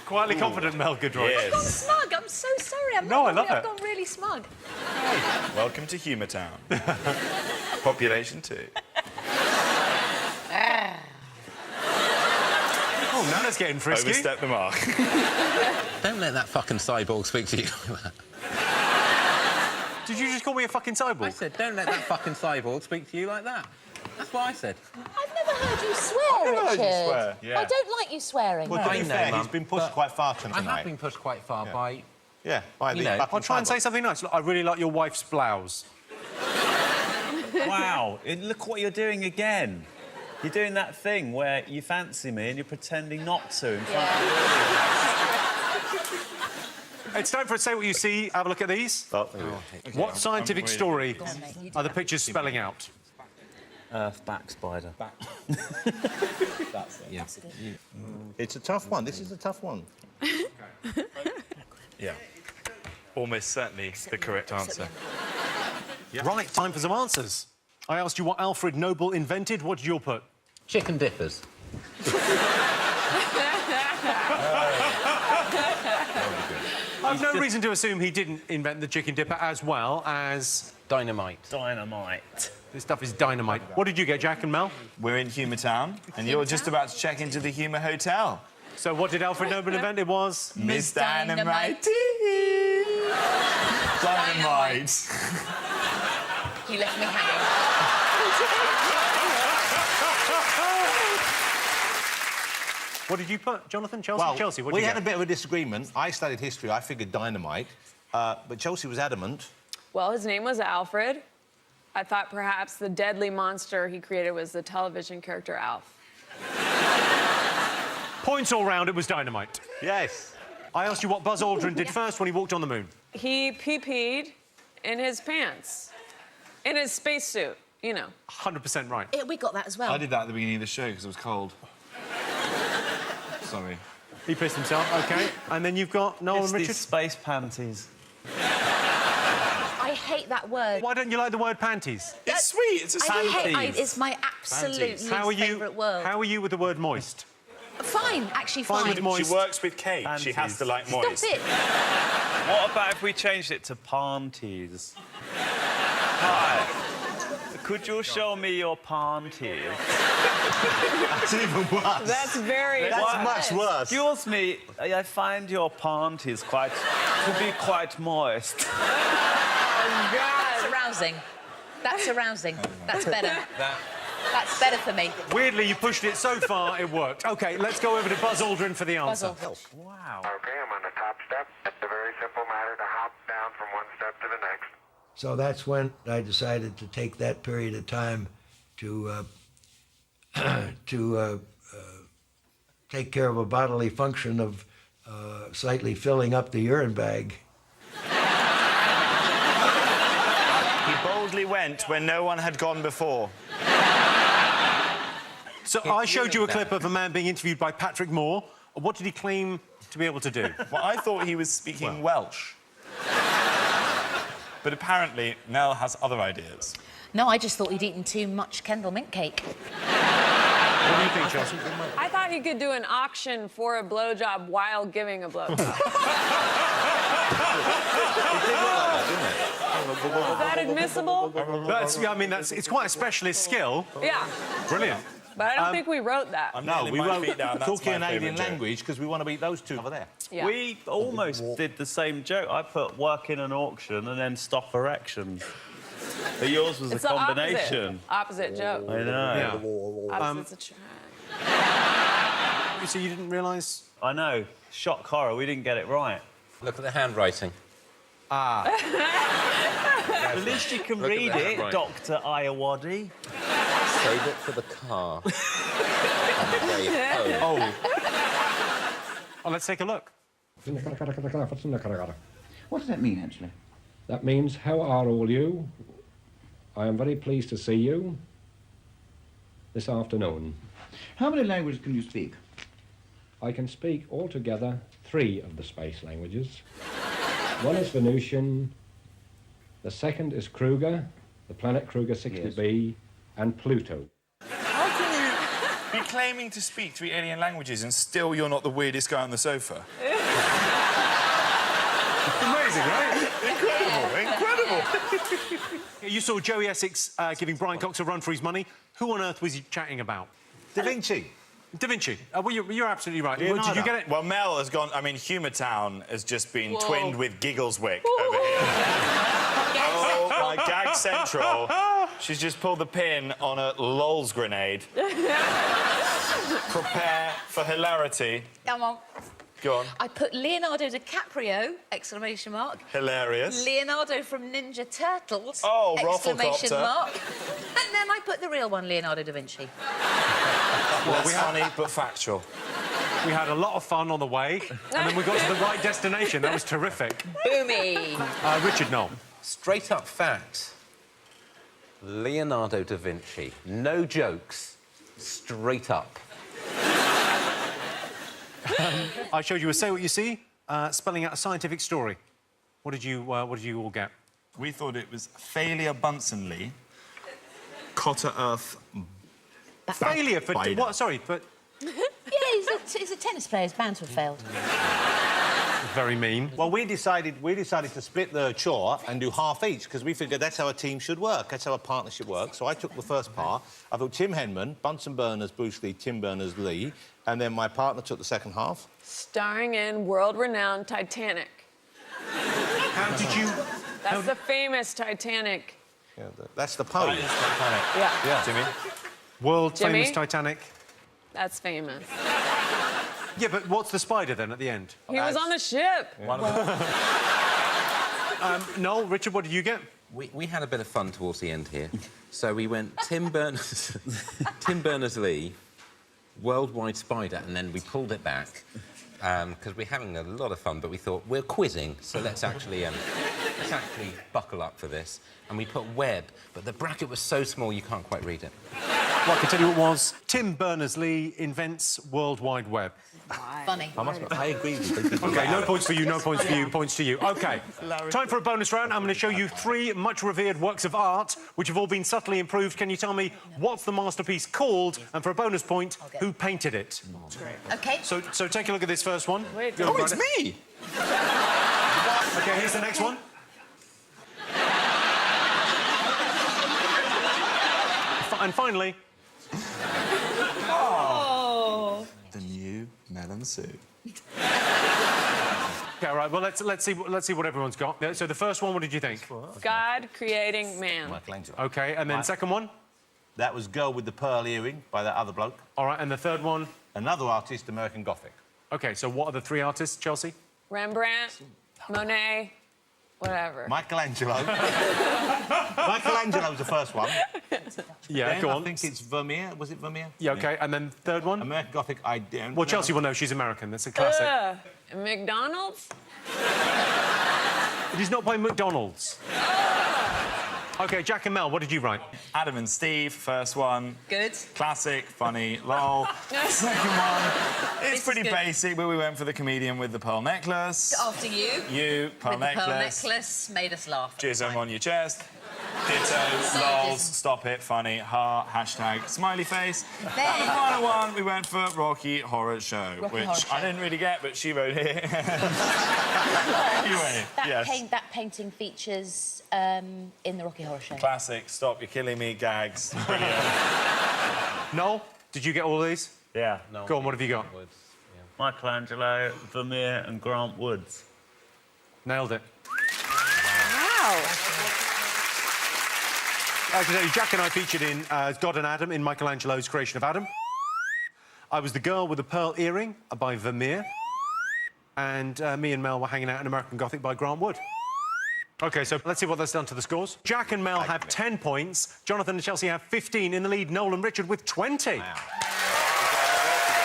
Quietly confident, Mel Goodroy. I've gone smug. I'm so sorry. I've gone really smug. Welcome to Humour Town. Population 2. Oh, Nana's getting frisky. Overstep the mark. Don't let that fucking cyborg speak to you like that. Did you just call me a fucking cyborg? I said, don't let that fucking cyborg speak to you like that. That's what I said. I've never heard you swear, I've never Richard. heard you swear. Yeah. I don't like you swearing. Well, to be fair, Mum, he's been pushed quite far tonight. I have been pushed quite far by... Yeah, by you the know. fucking I'll try and cyborg. say something nice. Look, I really like your wife's blouse. Wow, look what you're doing again. You're doing that thing where you fancy me and you're pretending not to in front of It's time for Say What You See. Have a look at these. What scientific story are the pictures spelling out? Earth back spider. That's it. Yeah. It's a tough one. This is a tough one. Yeah. Almost certainly the correct answer. Right, time for some answers. I asked you what Alfred Nobel invented. What did you all put? Chicken dippers. I've no reason to assume he didn't invent the chicken dipper as well as... Dynamite. Dynamite. This stuff is dynamite. What did you get, Jack and Mel? We're in Humour Town, and you're just about to check into the Humour Hotel. So what did Alfred Nobel invent? It was... Miss Dynamite. Dynamite. You left me hanging. What did you put, Jonathan? Chelsea? Well, Chelsea, what did we you had get? a bit of a disagreement. I studied history. I figured dynamite. But Chelsea was adamant. Well, his name was Alfred. I thought perhaps the deadly monster he created was the television character Alf. Points all round, it was dynamite. Yes. I asked you what Buzz Aldrin did first when he walked on the moon. He pee-peed in his pants. In his spacesuit, you know. 100% right. Yeah, we got that as well. I did that at the beginning of the show because it was cold. Sorry. He pissed himself, OK. And then you've got Noel and Richard. These space panties. I hate that word. Why don't you like the word panties? It's sweet. It's a It's my absolute favourite word. How are you with the word moist? Fine, actually fine. Fine with moist. She works with Kate. Panties. She has to like moist. Stop it. What about if we changed it to panties? Hi. Could you show me your panties? That's even worse. That's very... That's much worse. Excuse me, I find your panties to be quite moist. Oh, God. That's arousing. That's arousing. That's better. That's better for me. Weirdly, you pushed it so far, it worked. OK, let's go over to Buzz Aldrin for the answer. Wow. Okay, I'm on the top step. It's a very simple matter to hop down from one step to the next. So that's when I decided to take that period of time to take care of a bodily function of slightly filling up the urine bag. He boldly went where no one had gone before. So I showed you a clip of a man being interviewed by Patrick Moore. What did he claim to be able to do? Well, I thought he was speaking Welsh. But apparently, Mel has other ideas. No, I just thought he'd eaten too much Kendall mint cake. What do you think, Chelsea? I thought you could do an auction for a blowjob while giving a blowjob. Is that admissible? I mean, it's quite a specialist skill. Yeah. Brilliant. But I don't think we wrote that. No, we wrote That's talking an my alien favourite language because we want to beat those two over there. Yeah. We almost did the same joke. I put work in an auction and then stop erections. But yours was It's a the combination. Opposite joke. I know. Yeah. Opposites attract. So you didn't realise? I know. Shock horror. We didn't get it right. Look at the handwriting. Ah. At least you can Look at read that, it, right. Dr. Ayawadi. Save it for the car. On the way home. Oh, let's take a look. What does that mean, actually? That means, how are all you? I am very pleased to see you this afternoon. How many languages can you speak? I can speak altogether 3 of the space languages. One is Venusian, the second is Kruger, the planet Kruger 60b, and Pluto. How can you be claiming to speak 3 alien languages and still you're not the weirdest guy on the sofa? Amazing, right? Incredible. You saw Joey Essex giving Brian Cox a run for his money. Who on earth was he chatting about? Da Vinci. Da Vinci. Well, you're absolutely right. Did you get it? Well, Mel has gone... I mean, Humour Town has just been twinned with Giggleswick over here. Oh, my Gag Central. She's just pulled the pin on a LOLs grenade. Prepare for hilarity. Come on. Go on. I put Leonardo DiCaprio, exclamation mark. Hilarious. Leonardo from Ninja Turtles, Oh, exclamation Rafflecopter. mark. And then I put the real one, Leonardo da Vinci. Well, funny, but factual. We had a lot of fun on the way, and then we got to the right destination. That was terrific. Boomy. Richard Knoll. Straight up fact. Leonardo da Vinci. No jokes. Straight up. I showed you a Say What You See, spelling out a scientific story. What did you all get? We thought it was failure Bunsen-Lee, Cotter Earth... Failure for... What? Sorry, but... Yeah, he's a tennis player. He's bound to have failed. Very mean. Well, we decided to split the chore and do half each, because we figured that's how a team should work. That's how a partnership works. So I took the first part. I thought Tim Henman, Bunsen Burners, Bruce Lee, Tim Berners-Lee, and then my partner took the second half. Starring in world-renowned Titanic. How did you... That's the famous Titanic. Yeah, that's the poem. Yeah. Jimmy? World-famous Jimmy? Titanic. That's famous. Yeah, but what's the spider, then, at the end? He was on the ship. Noel, Richard, what did you get? We had a bit of fun towards the end here. So we went Tim Berners-Lee, Worldwide Spider, and then we pulled it back because we're having a lot of fun, but we thought, we're quizzing, so let's actually buckle up for this. And we put web, but the bracket was so small you can't quite read it. Well, I can tell you what it was. Tim Berners-Lee invents World Wide Web. Funny. I agree with you. OK, no points for you, no points for you, points to you. OK, time for a bonus round. I'm going to show you 3 much-revered works of art which have all been subtly improved. Can you tell me what's the masterpiece called? And for a bonus point, who painted it? OK. So take a look at this first one. Wait, Oh, it's me! OK, here's the next one. And finally... Oh. The new melon soup. OK, all right, well, let's see what everyone's got. So the first one, what did you think? God creating man. Michelangelo. OK, and then second one? That was Girl with the Pearl Earring by that other bloke. All right, and the third one? Another artist, American Gothic. OK, so what are the 3 artists, Chelsea? Rembrandt, Monet, whatever. Michelangelo. Michelangelo was the first one. Yeah, then go on. I think it's Vermeer. Was it Vermeer? Yeah, OK, and then third one? American Gothic, I don't Well, know. Chelsea will know she's American. That's a classic. McDonald's? It is not by McDonald's. OK, Jack and Mel, what did you write? Adam and Steve, first one. Good. Classic, funny, lol. Second one, it's pretty basic, but we went for the comedian with the pearl necklace. After you. You, pearl With the necklace. pearl necklace made us laugh. Jism on your chest. Ditto, lols, stop it, funny, ha, hashtag, smiley face. And the final one, we went for Rocky Horror Show, which Horror Show. I didn't really get, but she wrote it. Anyway, That painting features in the Rocky Horror Show. Classic, stop, you're killing me, gags. Brilliant. Noel, did you get all these? Yeah. No, Go on, what have you got? Michelangelo, Vermeer and Grant Woods. Nailed it. Wow. I can tell you, Jack and I featured in God and Adam in Michelangelo's creation of Adam. I was the girl with the pearl earring by Vermeer. And me and Mel were hanging out in American Gothic by Grant Wood. OK, so let's see what that's done to the scores. Jack and Mel have 10 points. Jonathan and Chelsea have 15 in the lead. Noel and Richard with 20. Wow.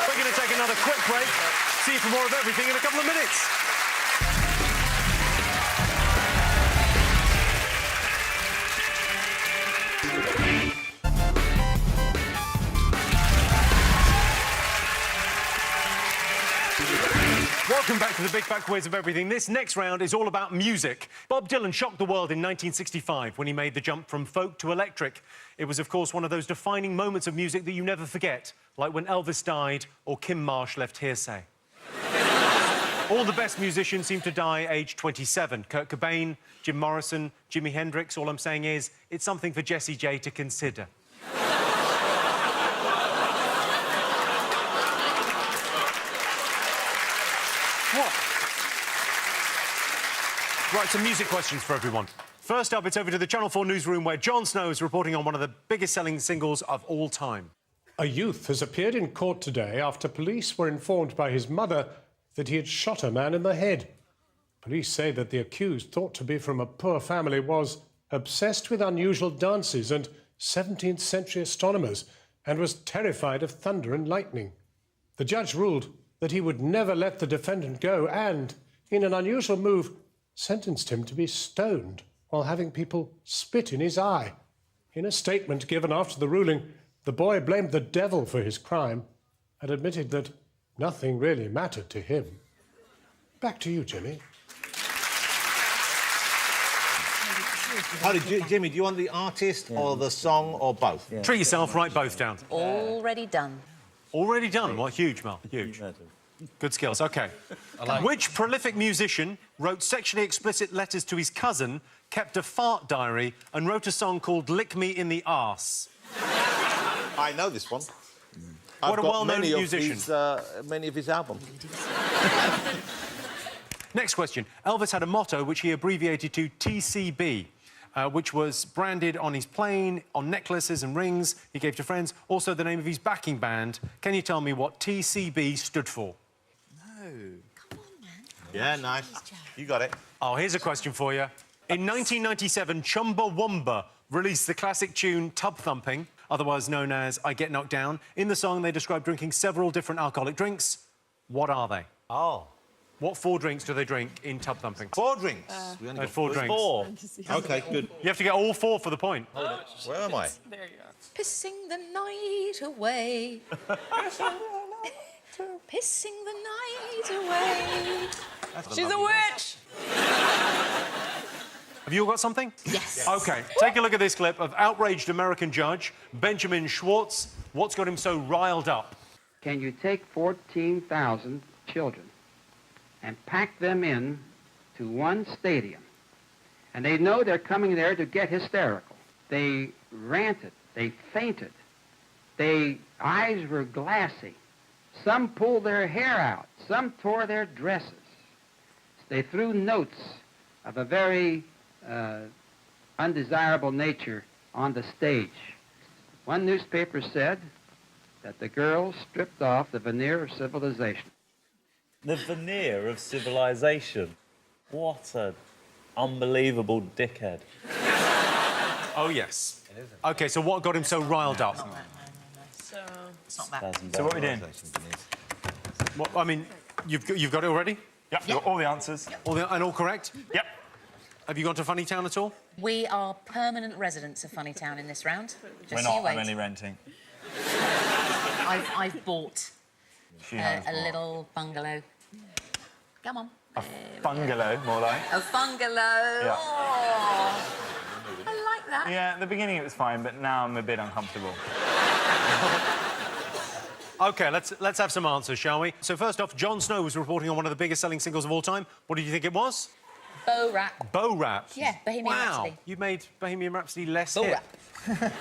We're going to take another quick break. See you for more of everything in a couple of minutes. Welcome back to the Big Fat Quiz of Everything. This next round is all about music. Bob Dylan shocked the world in 1965 when he made the jump from folk to electric. It was, of course, one of those defining moments of music that you never forget, like when Elvis died or Kim Marsh left Hearsay. All the best musicians seem to die aged 27. Kurt Cobain, Jim Morrison, Jimi Hendrix. All I'm saying is, it's something for Jessie J to consider. What? Right, some music questions for everyone. First up, it's over to the Channel 4 newsroom where Jon Snow is reporting on one of the biggest-selling singles of all time. A youth has appeared in court today after police were informed by his mother that he had shot a man in the head. Police say that the accused, thought to be from a poor family, was obsessed with unusual dances and 17th century astronomers and was terrified of thunder and lightning. The judge ruled that he would never let the defendant go and, in an unusual move, sentenced him to be stoned while having people spit in his eye. In a statement given after the ruling, the boy blamed the devil for his crime and admitted that nothing really mattered to him. Back to you, Jimmy. Jimmy, do you want the artist or the song or both? Yeah. Treat yourself, write both down. Already done. Already done? What, huge, Mel, huge. Good skills, OK. Which prolific musician wrote sexually explicit letters to his cousin, kept a fart diary and wrote a song called Lick Me in the Arse? I know this one. What a well-known musician. Many of his albums. Next question. Elvis had a motto which he abbreviated to TCB, which was branded on his plane, on necklaces and rings he gave to friends, also the name of his backing band. Can you tell me what TCB stood for? No. Come on, man. Yeah, nice. You got it. Oh, here's a question for you. In 1997, Chumbawamba released the classic tune Tub Thumping, otherwise known as I Get Knocked Down. In the song, they describe drinking several different alcoholic drinks. What are they? Oh. What 4 drinks do they drink in Tub Thumping? 4 drinks? We only got 4 drinks. 4. OK, good. You have to get all 4 for the point. Where am I? There you go. Pissing the night away. Pissing the night away. She's a witch! Have you all got something? Yes. OK, take a look at this clip of outraged American judge Benjamin Schwartz. What's got him so riled up? Can you take 14,000 children and pack them in to one stadium, and they know they're coming there to get hysterical? They ranted, they fainted, their eyes were glassy. Some pulled their hair out, some tore their dresses. They threw notes of a very undesirable nature on the stage. One newspaper said that the girls stripped off the veneer of civilization. The veneer of civilization. What an unbelievable dickhead. Oh, yes. OK, so what got him so riled up? So... It's not that. So what are we doing? Well, I mean, you've got it already? Yep, you've got all the answers. And all correct? Yep. Have you gone to Funnytown at all? We are permanent residents of Funnytown in this round. Just We're so not, you wait. I'm only renting. I've bought a little bungalow. Come on. A bungalow, more like. A bungalow. Yeah. Oh, I like that. Yeah, at the beginning it was fine, but now I'm a bit uncomfortable. OK, let's have some answers, shall we? So first off, Jon Snow was reporting on one of the biggest selling singles of all time. What did you think it was? Bo Rap. Bo Rap? Yeah, Bohemian Rhapsody. Wow, you made Bohemian Rhapsody less Bo hit. Rap.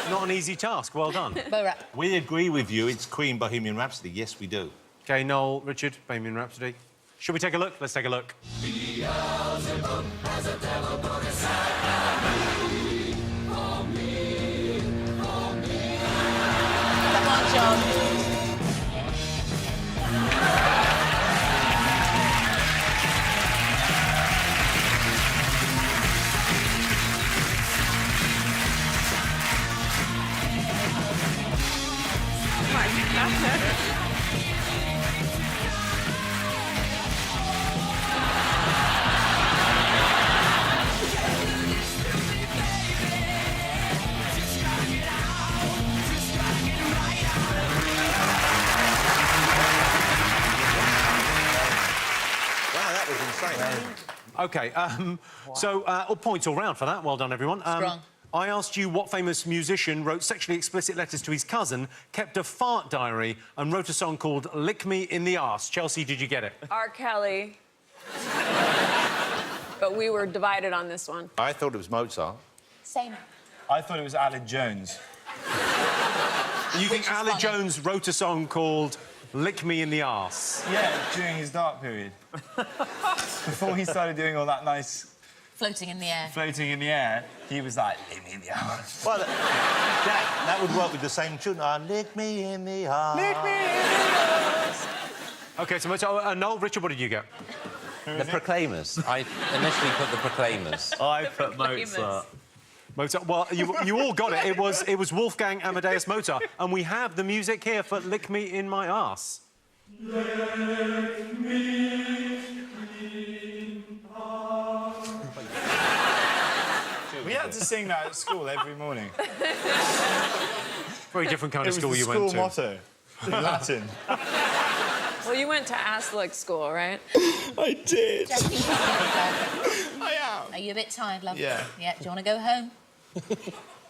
Not an easy task, well done. Bo Rap. We agree with you, it's Queen Bohemian Rhapsody. Yes, we do. OK, Noel, Richard, Bohemian Rhapsody. Should we take a look? Let's take a look. Beelzebub has a devil put aside for me, for me. Come on, John. OK, so all points all round for that. Well done, everyone. Strong. I asked you what famous musician wrote sexually explicit letters to his cousin, kept a fart diary and wrote a song called Lick Me in the Arse. Chelsea, did you get it? R. Kelly. But we were divided on this one. I thought it was Mozart. Same. I thought it was Aled Jones. You think Aled Jones wrote a song called Lick Me in the Arse? Yeah, during his dark period. Before he started doing all that nice... Floating in the air. Floating in the air, he was like, lick me in the arse. Well, that would work with the same tune. Lick me in the arse. Lick me in the arse. OK, so Noel, Richard, what did you get? The Proclaimers. I initially put the Proclaimers. I put Mozart. Mozart. Well, you all got it. It was Wolfgang Amadeus Mozart, and we have the music here for "Lick Me in My Arse." Lick me in We had to sing that at school every morning. Very different kind of school you went to. It was the school motto in Latin. Well, you went to Aslick school, right? I did. Jackie, I am. are you a bit tired, love? Yeah. Yeah. Do you want to go home?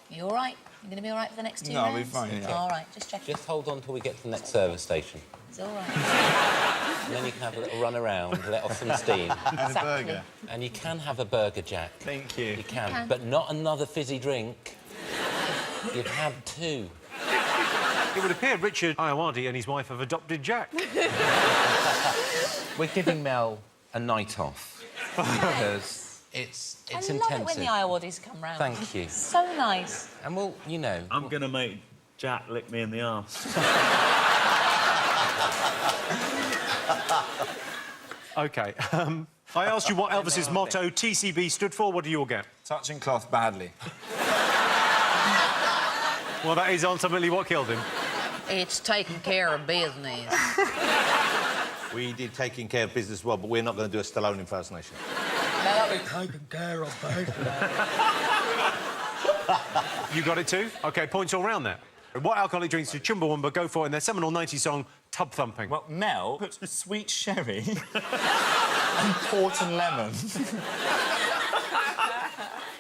You all right? You going to be all right for the next 2 No, I'll rounds? be fine, yeah. All right, just checking. Just hold on till we get to the next service station. It's all right. And then you can have a little run around, let off some steam. And a burger. And you can have a burger, Jack. Thank you. You can, but not another fizzy drink. You've had 2. It would appear Richard Ayoade and his wife have adopted Jack. We're giving Mel a night off because it's I love intensive. it when the Ayoades come round. Thank you. So nice. And we'll, you know... I'm going to make Jack lick me in the arse. OK. I asked you what Elvis's motto, TCB, stood for. What do you all get? Touching cloth badly. Well, that is ultimately what killed him. It's taking care of business. We did taking care of business well, but we're not going to do a Stallone impersonation. Taking care of business. You got it too? OK, points all round there. What alcoholic drinks did Chumbawamba go for in their seminal 90s song, Tub Thumping? Well, Mel put sweet sherry and port and lemon.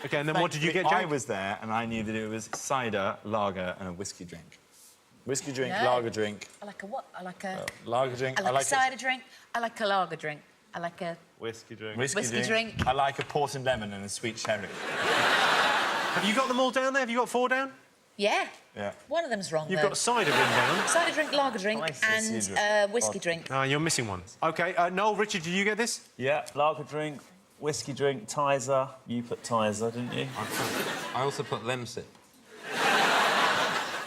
OK, and then what did you get, Jack? I was there, and I knew that it was cider, lager, and a whiskey drink. Whiskey drink, No. lager drink. I like a what? I like a... Lager drink. I like a cider drink. I like a lager drink. I like a... Whiskey drink. Whiskey drink. I like a port and lemon and a sweet sherry. Have you got them all down there? Have you got 4 down? Yeah. Yeah. One of them's wrong, You've though. got cider written down. Cider drink, lager drink, Nice. and whiskey drink. You're missing one. OK, Noel, Richard, did you get this? Yeah, lager drink, whiskey drink, Tizer. You put Tizer, didn't you? I also put Lemsip.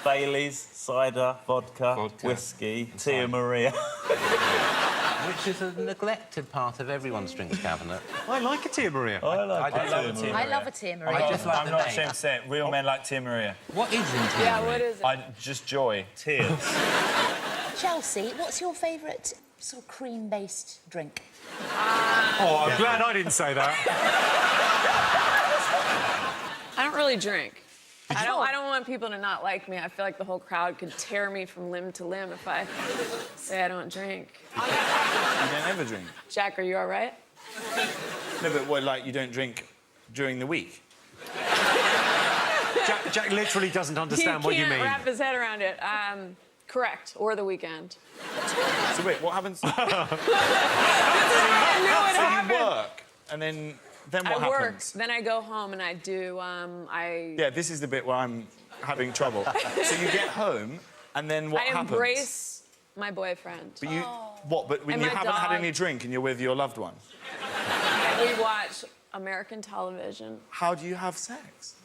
Bailey's, cider, vodka. Whiskey, Tia Maria. Which is a neglected part of everyone's drinks cabinet. I like a Tia Maria. I love a Tia Maria. I love a Tia Maria. I just like I'm the not name. ashamed to say it. Real men like Tia Maria. What is in Tia Yeah, Maria? what is it? Just joy. Tears. Chelsea, what's your favourite sort of cream-based drink? Oh, I'm glad I didn't say that. I don't really drink. I don't want people to not like me. I feel like the whole crowd could tear me from limb to limb if I say I don't drink. You don't ever drink? Jack, are you all right? No, but what, like, you don't drink during the week? Jack literally doesn't understand what you He mean. can't wrap his head around it. Correct. Or the weekend. So wait, what happens? I knew what So happened. you work, and then what I work, happens? then I go home and I do, Yeah, this is the bit where I'm having trouble. So you get home, and then what I happens? embrace my boyfriend. But you... What, but when And you my haven't had dog. any drink and you're with your loved one? And we watch American television. How do you have sex?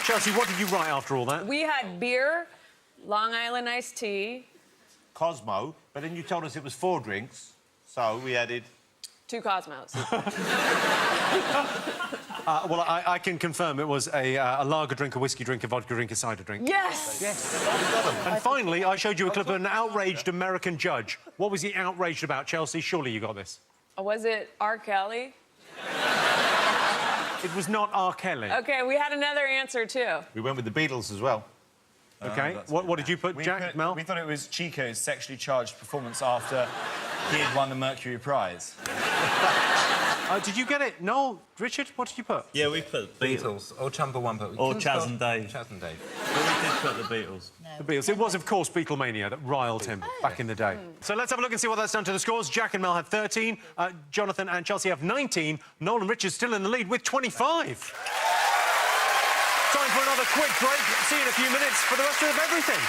Chelsea, what did you write after all that? We had beer, Long Island iced tea, Cosmo, but then you told us it was 4 drinks, so we added... 2 Cosmos. Well, I can confirm it was a lager drink, a whiskey drink, a vodka drink, a cider drink. Yes! Yes. And finally, I showed you a clip of an outraged American judge. What was he outraged about, Chelsea? Surely you got this. Was it R. Kelly? It was not R. Kelly. Okay, we had another answer, too. We went with the Beatles as well. OK. What did you put, Jack, Mel? We thought it was Chico's sexually charged performance after he had won the Mercury Prize. Did you get it? No, Richard, what did you put? Yeah, we put Beatles. Or Chumbawamba. Or Chaz and Dave. Chaz and Dave. But we did put the Beatles. The Beatles. It was, of course, Beatlemania that riled him back in the day. So let's have a look and see what that's done to the scores. Jack and Mel have 13. Jonathan and Chelsea have 19. Noel and Richard still in the lead with 25. Time for another quick break. See you in a few minutes for the rest of everything.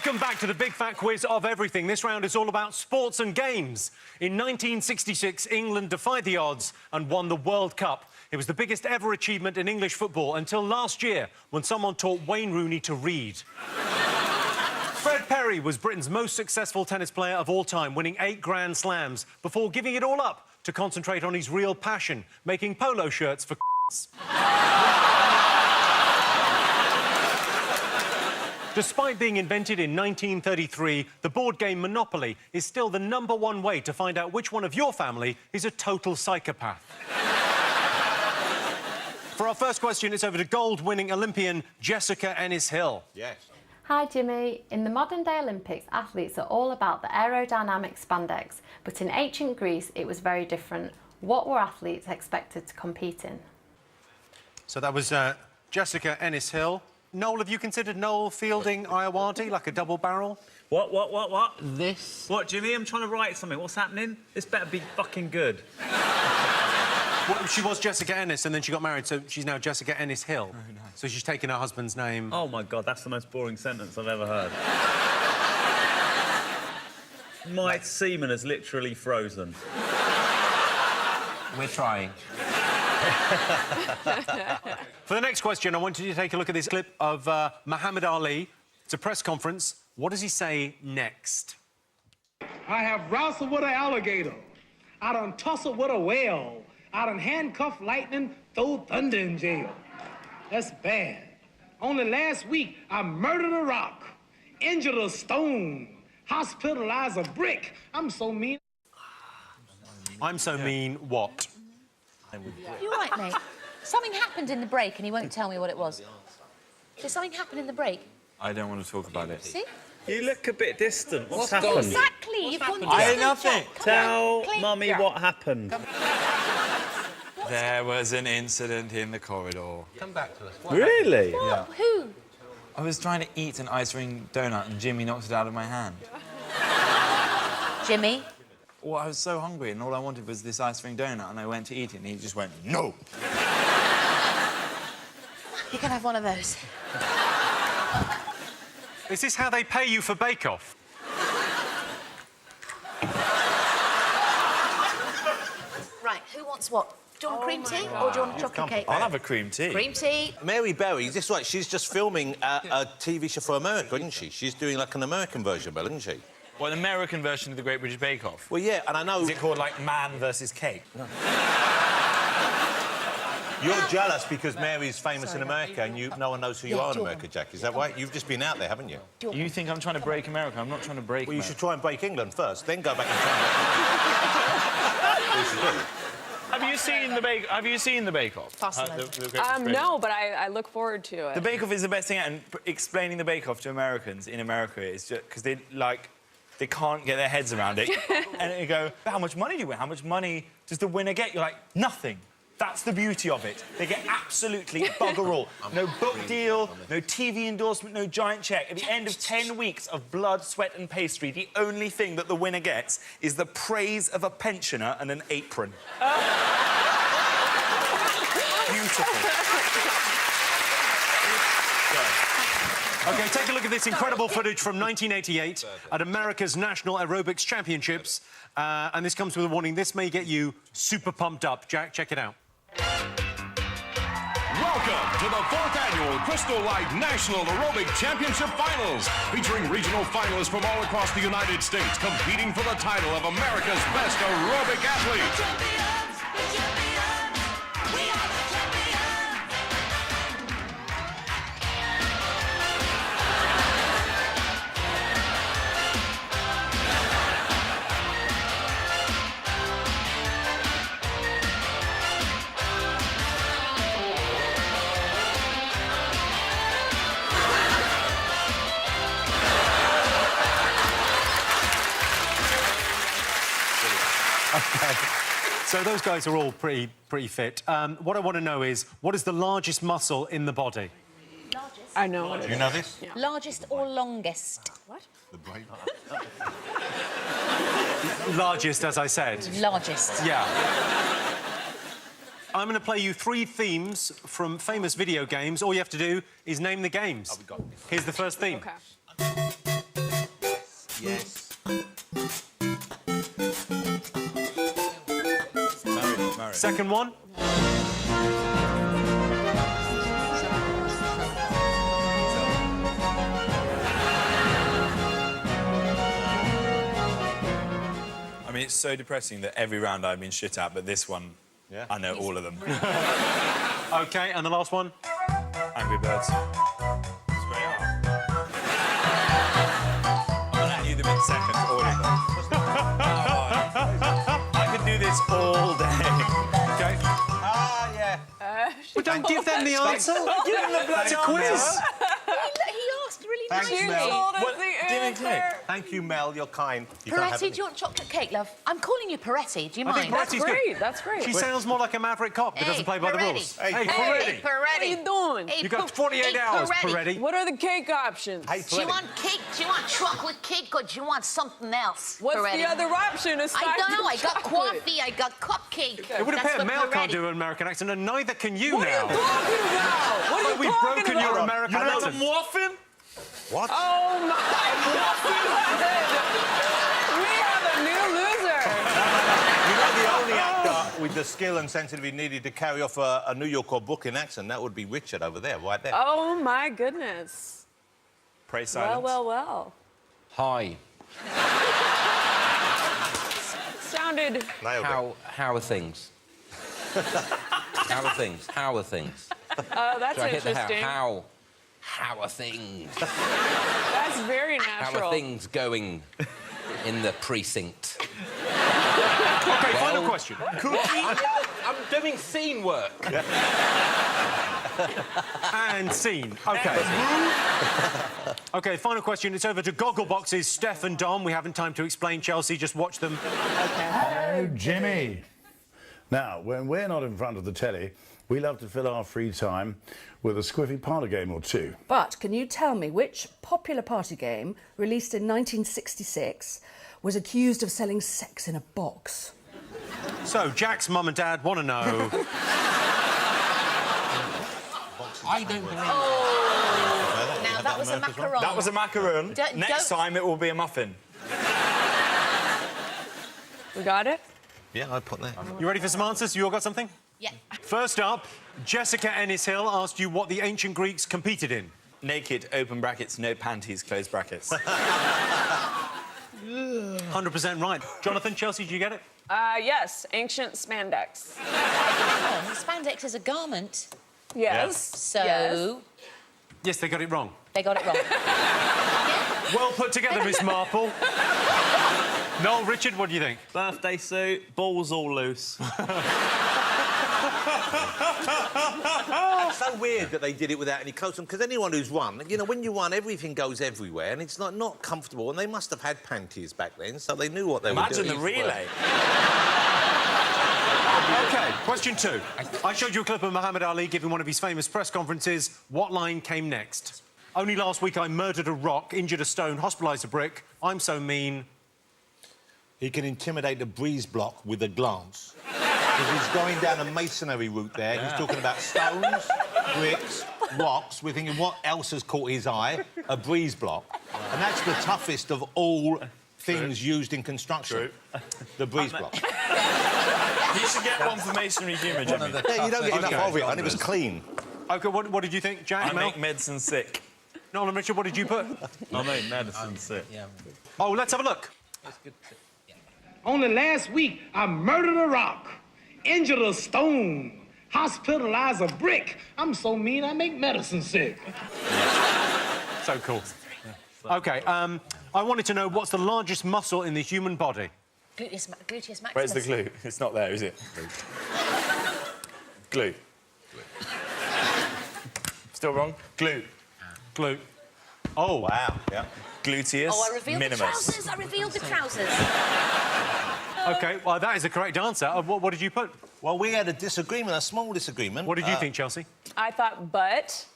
Welcome back to the Big Fat Quiz of Everything. This round is all about sports and games. In 1966, England defied the odds and won the World Cup. It was the biggest ever achievement in English football until last year, when someone taught Wayne Rooney to read. Fred Perry was Britain's most successful tennis player of all time, winning 8 Grand Slams, before giving it all up to concentrate on his real passion, making polo shirts for Despite being invented in 1933, the board game Monopoly is still the #1 way to find out which one of your family is a total psychopath. For our first question, it's over to gold-winning Olympian Jessica Ennis-Hill. Yes. Hi, Jimmy. In the modern-day Olympics, athletes are all about the aerodynamic spandex, but in ancient Greece, it was very different. What were athletes expected to compete in? So that was Jessica Ennis-Hill. Noel, have you considered Noel fielding Iowati like a double barrel? What? This? What, Jimmy? I'm trying to write something. What's happening? This better be fucking good. Well, she was Jessica Ennis, and then she got married, so she's now Jessica Ennis-Hill. Oh, nice. So she's taken her husband's name. Oh, my God, that's the most boring sentence I've ever heard. My semen has literally frozen. We're trying. For the next question, I want you to take a look at this clip of Muhammad Ali. It's a press conference. What does he say next? I have wrestled with an alligator. I done tussled with a whale. I done handcuffed lightning, throw thunder in jail. That's bad. Only last week, I murdered a rock, injured a stone, hospitalized a brick. I'm so mean. I'm so mean what? You're right, mate. Something happened in the break and he won't tell me what it was. Did something happen in the break? I don't want to talk about it. See? You look a bit distant. What's happened? Exactly. You've gone I ain't nothing. Tell Mummy what happened. There was an incident in the corridor. Come back to us. Really? Yeah. Who? I was trying to eat an ice cream donut and Jimmy knocked it out of my hand. Jimmy? Well, I was so hungry and all I wanted was this ice cream donut and I went to eat it and he just went, no! You can have one of those. Is this how they pay you for Bake Off? Right, who wants what? Do you want cream tea or do you want a chocolate cake? I'll have a cream tea. Cream tea. Mary Berry, is this right? She's just filming a TV show for America, isn't she? She's doing like an American version of it, isn't she? Well, an American version of the Great British Bake Off. Well, yeah, and I know... Is it called, like, Man versus Cake? No. You're jealous because Mary's famous in America and no one knows who you are in America, Jack. Is that right? You've just been out there, haven't you? You think I'm trying to break America? I'm not trying to break Well, you America. should try and break England first, then go back and try and... Have you seen the Bake Off? No, but I look forward to it. The Bake Off is the best thing, and explaining the Bake Off to Americans in America is just because they can't get their heads around it. And they go, how much money do you win? How much money does the winner get? You're like, nothing. That's the beauty of it. They get absolutely bugger all. No book deal, no TV endorsement, no giant check. At the end of 10 weeks of blood, sweat and pastry, the only thing that the winner gets is the praise of a pensioner and an apron. Beautiful. OK, take a look at this incredible footage from 1988 at America's National Aerobics Championships. And this comes with a warning. This may get you super pumped up. Jack, check it out. Welcome to the 4th Annual Crystal Light National Aerobic Championship Finals, featuring regional finalists from all across the United States competing for the title of America's Best Aerobic Athlete. OK. So those guys are all pretty fit. What I want to know is, what is the largest muscle in the body? Largest? I know what it is. You know this? Yeah. Largest or longest? What? The brain. Largest, as I said. Largest. Yeah. I'm going to play you 3 themes from famous video games. All you have to do is name the games. Oh, we got this. Here's the first theme. Okay. Yes. Murray. Second one. I mean, it's so depressing that every round I've been shit at, but this one, I know all of them. OK, and the last one? Angry Birds. Straight up. I'm at you them in seconds, all of them. I could do this all day. OK. Ah, yeah. Well, don't give them the answer. Give them the bloody quiz. He asked really Thanks, nicely. Mel. Thank you, Mel. You're kind. You can't have Peretti, do you want chocolate cake, love? I'm calling you Peretti. Do you I mind? think Peretti's good. That's great. She sounds more like a maverick cop that doesn't play by the rules. Hey, Peretti. Peretti. What are you doing? Hey, You got 48 hours, Peretti. What are the cake options? Hey, Do you want cake? Do you want chocolate cake or do you want something else? What's Peretti? the other option aside I don't know. from I got chocolate? coffee. I got cupcake. It would That's appear what Mel can't Peretti- do an American accent, and neither can you What now. are you talking about? What are you We've talking broken about? your American You accent. have a muffin? What? Oh my We have a new loser. You know, the only actor with the skill and sensitivity needed to carry off a New York or Brooklyn accent, that would be Richard over there, right there. Oh my goodness. Pray silence. Well. Hi. Sounded. How are things? How are things? How are things? Oh, that's Do I hit the interesting. how are things? That's very How natural. are things going in the precinct? OK, final question. I'm doing scene work. And scene. OK. OK, final question. It's over to Gogglebox's Steph and Dom. We haven't time to explain Chelsea. Just watch them. Oh, Jimmy. Now, when we're not in front of the telly, we love to fill our free time with a squiffy parlour game or two. But can you tell me which popular party game, released in 1966, was accused of selling sex in a box? So, Jack's mum and dad want to know... I don't believe Now, that was a macaron. That was a macaroon. Don't- Next don't- time it will be a muffin. We got it? Yeah, I put that. You ready for some answers? You all got something? Yeah. First up, Jessica Ennis-Hill asked you what the ancient Greeks competed in. Naked, open brackets, no panties, close brackets. 100% right. Jonathan, Chelsea, did you get it? Yes, ancient spandex. Oh, spandex is a garment. Yes. So... Yes. Yes, they got it wrong. They got it wrong. Well put together, Miss Marple. Noel, Richard, what do you think? Birthday suit, balls all loose. It's so weird that they did it without any clothes on, because anyone who's run, you know, when you run, everything goes everywhere, and it's not comfortable, and they must have had panties back then, so they knew what they were doing. Imagine the relay. OK, question 2. I showed you a clip of Muhammad Ali giving one of his famous press conferences. What line came next? Only last week I murdered a rock, injured a stone, hospitalised a brick. I'm so mean. He can intimidate the breeze block with a glance. Because he's going down a masonry route there. Yeah. He's talking about stones, bricks, rocks. We're thinking, what else has caught his eye? A breeze block. And that's the toughest of all things used in construction. The breeze block. You should get one for masonry humour, Jimmy. Yeah, you don't get enough of it, and it was clean. OK, what did you think, Jack? I Mel? make medicine sick. Noel and Richard, what did you put? I make medicine sick. Oh, let's have a look. Only last week, I murdered a rock, injured a stone, hospitalized a brick. I'm so mean, I make medicine sick. So cool. OK, I wanted to know what's the largest muscle in the human body? Gluteus maximus. Where's the glue? It's not there, is it? Glue. Still wrong? Glue. Glue. Oh, wow. Yeah. Gluteus Oh, I revealed minimus. the trousers. I revealed the trousers. OK, well, that is the correct answer. What did you put? Well, we had a disagreement, a small disagreement. What did you think, Chelsea? I thought butt,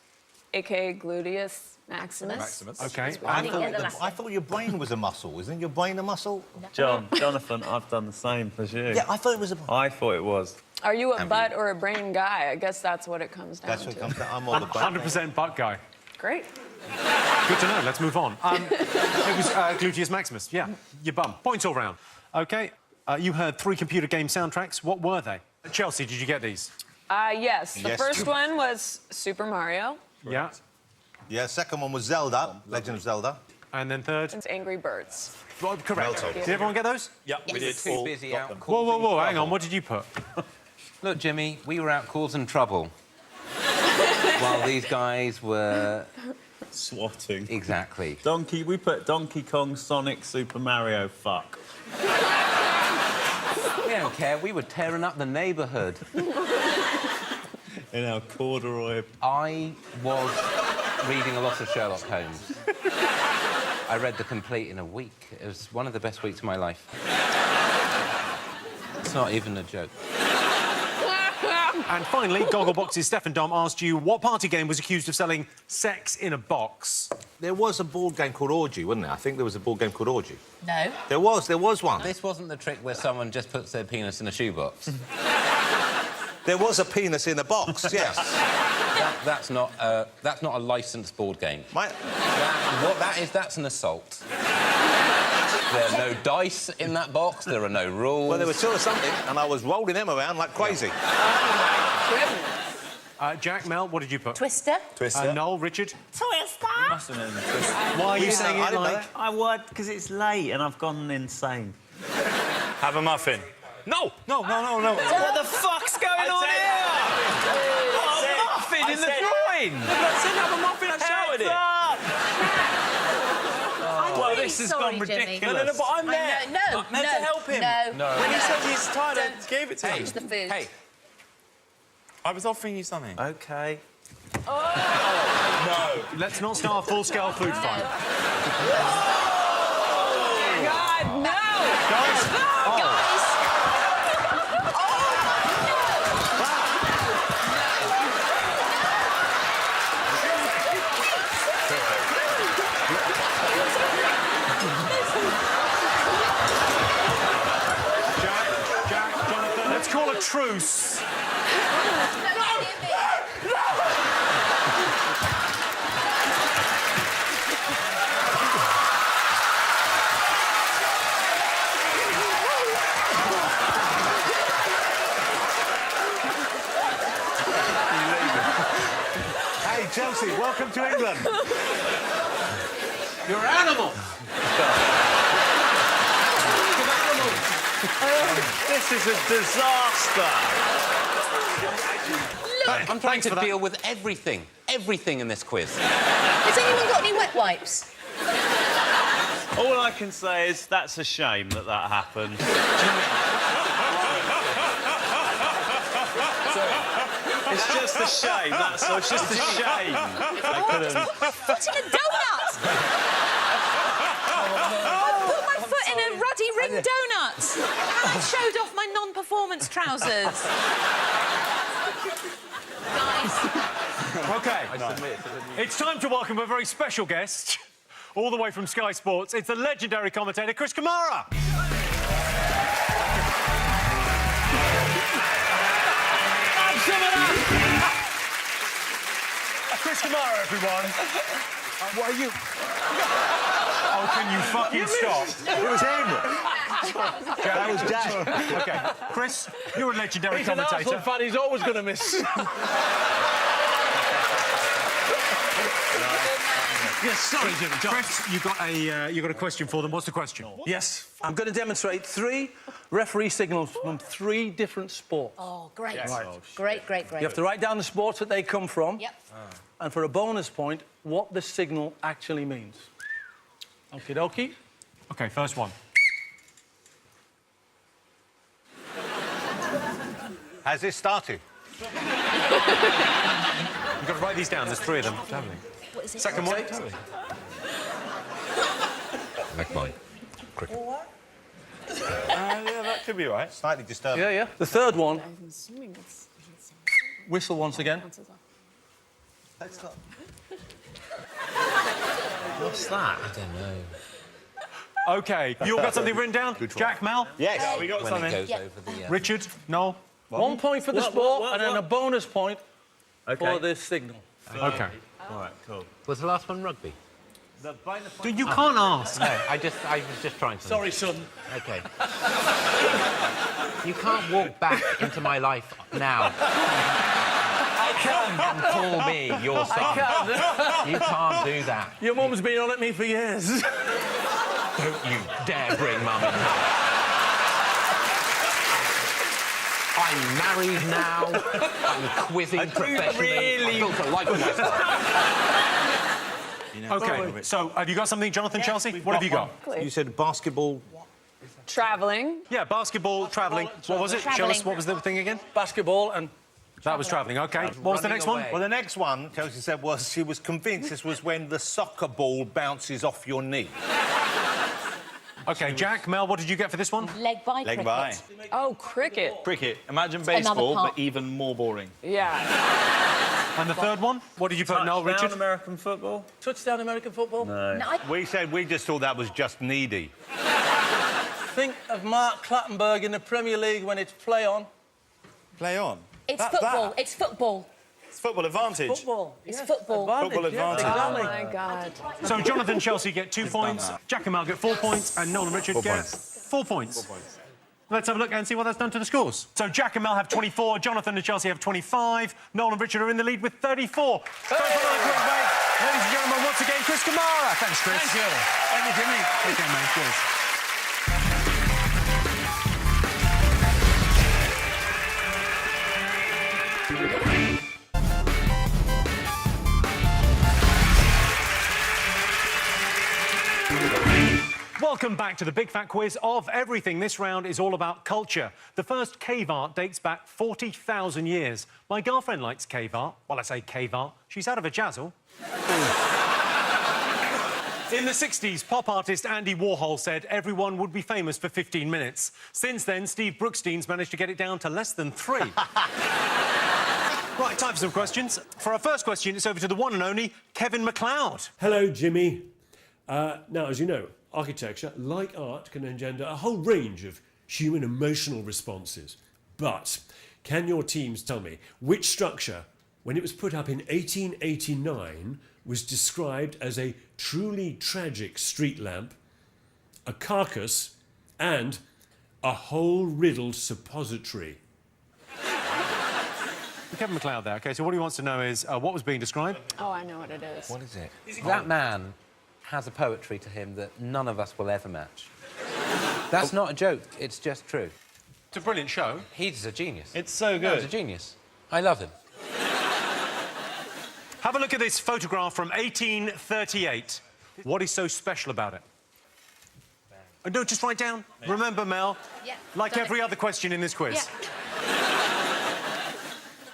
a.k.a. gluteus maximus. OK. I thought your brain was a muscle. Isn't your brain a muscle? Jonathan, I've done the same as you. Yeah, I thought it was a... I thought it was. Are you a butt or a brain guy? I guess that's what it comes down That's what to. it comes down. I'm more the brain. 100% butt guy. Great. Good to know. Let's move on. It was gluteus maximus. Yeah, your bum. Points all round. OK, you heard 3 computer game soundtracks. What were they? Chelsea, did you get these? Yes. The first one was Super Mario. Yeah. Yeah, second one was Zelda, Legend of Zelda. And then third? It's Angry Birds. Well, correct. Well did everyone get those? Yep, we did. Too busy out. Whoa, whoa, whoa, hang on. What did you put? Look, Jimmy, we were out causing trouble. While these guys were... Swatting. Exactly. We put Donkey Kong, Sonic, Super Mario, fuck. We don't care. We were tearing up the neighbourhood. In our corduroy... I was reading a lot of Sherlock Holmes. I read The Complete in a week. It was one of the best weeks of my life. It's not even a joke. And finally, Gogglebox's Stefan Dom asked you what party game was accused of selling sex in a box. There was a board game called Orgy, wasn't there? I think there was a board game called Orgy. No. There was one. This wasn't the trick where someone just puts their penis in a shoebox. There was a penis in a box, yes. That's not a licensed board game. That's an assault. There are no dice in that box. There are no rules. Well, there were 2 or something, and I was rolling them around like crazy. Jack, Mel, what did you put? Twister. Noel, Richard? Twister. Must have known the twist. Why are you saying it like... I would, because it's late and I've gone insane. Have a muffin. No! No. What the fuck's going on here? What, a muffin in the drawing? I said have a muffin, I shouted it. Well, this has gone ridiculous. No, but I'm there. No, I'm meant to help him. No. When he said he's tired, I gave it to him. Touch the food. Hey, I was offering you something. OK. No. Let's not start a full-scale food fight. Oh, God, no! Guys! Guys! Jack, Jonathan, let's call a truce. Hey, Chelsea, welcome to England. You're animals. This is a disaster. I'm trying to deal with everything in this quiz. Has anyone got any wet wipes? All I can say is that's a shame that happened. It's just a shame, that's all. It's just a shame. I couldn't... Foot in a donut! I put my foot in a ruddy ring donut! And I showed off my non-performance trousers. Guys. OK. It's time to welcome a very special guest, all the way from Sky Sports. It's the legendary commentator, Chris Kamara. Chris Kamara, everyone. What are you... Oh, can you fucking stop? It was him. That was Jack. OK. Chris, you're a legendary commentator. He's an Arsenal fan, he's always going to miss. Yes, sorry, Jimmy. Chris, you got a question for them. What's the question? Yes, I'm going to demonstrate 3 referee signals from 3 different sports. Oh, great. Yes. Great. You have to write down the sports that they come from. Yep. And for a bonus point, what the signal actually means. Okie dokie. OK, first one. Has this started? You've got to write these down. There's 3 of them. What is it? Second one. Like mine. Yeah, that could be right. Slightly disturbing. Yeah. The third one, I'm assuming it's... whistle once again. Let's not... What's that? I don't know. OK, you all got something written down? Jack, Mel? Yes. We got When something. it goes over the... Richard? Noel? 1 point for the sport and then a bonus point for this signal. OK. All right, cool. Was the last one rugby? You can't ask. No, I was just trying to... Sorry, son. OK. You can't walk back into my life now. I can. And call me your son. I can. You can't do that. Your mum's been on at me for years. Don't you dare bring Mum in. I'm married now. I'm quizzing professionally. I built a life for myself. OK, so have you got something, Jonathan, Chelsea? What have you got? You said basketball... Travelling. Yeah, basketball, travelling. What was it? Show us, what was the thing again? Basketball and... That was travelling, OK. What was the next one? Well, the next one, Chelsea said, was she was convinced this was when the soccer ball bounces off your knee. OK, Jack, Mel, what did you get for this one? Leg by Leg cricket. by. Oh, cricket. Cricket. Imagine Another baseball, part. but even more boring. Yeah. And the third one? What did you put, Noel, Richard? Touchdown American football. Touchdown American football? No. We said we just thought that was just needy. Think of Mark Clattenburg in the Premier League when it's play on. Play on? It's football. It's football. It's football advantage. Football. It's football. Football advantage. Oh, my God. So Jonathan and Chelsea get 2 points, Jack and Mel get 4 points, and Noel and Richard get 4 points. Let's have a look and see what that's done to the scores. So Jack and Mel have 24, Jonathan and Chelsea have 25, Noel and Richard are in the lead with 34. Hey! Time for another quick break. Ladies and gentlemen, once again, Chris Kamara. Thanks, Chris. Thank you. Thank you, Jimmy. Take care, mate. Cheers. Welcome back to the Big Fat Quiz of everything. This round is all about culture. The first cave art dates back 40,000 years. My girlfriend likes cave art. Well, I say cave art. She's out of a jazzle. In the 60s, pop artist Andy Warhol said everyone would be famous for 15 minutes. Since then, Steve Brookstein's managed to get it down to less than 3. Right, time for some questions. For our first question, it's over to the one and only Kevin MacLeod. Hello, Jimmy. Now, as you know, architecture, like art, can engender a whole range of human emotional responses. But can your teams tell me which structure, when it was put up in 1889, was described as a truly tragic street lamp, a carcass, and a hole-riddled suppository? Kevin MacLeod there. OK, so what he wants to know is what was being described? Oh, I know what it is. What is it? That man has a poetry to him that none of us will ever match. That's not a joke, it's just true. It's a brilliant show. He's a genius. It's so No, good. he's a genius. I love him. Have a look at this photograph from 1838. What is so special about it? No, just write down. Yeah. Remember, Mel, like every other question in this quiz.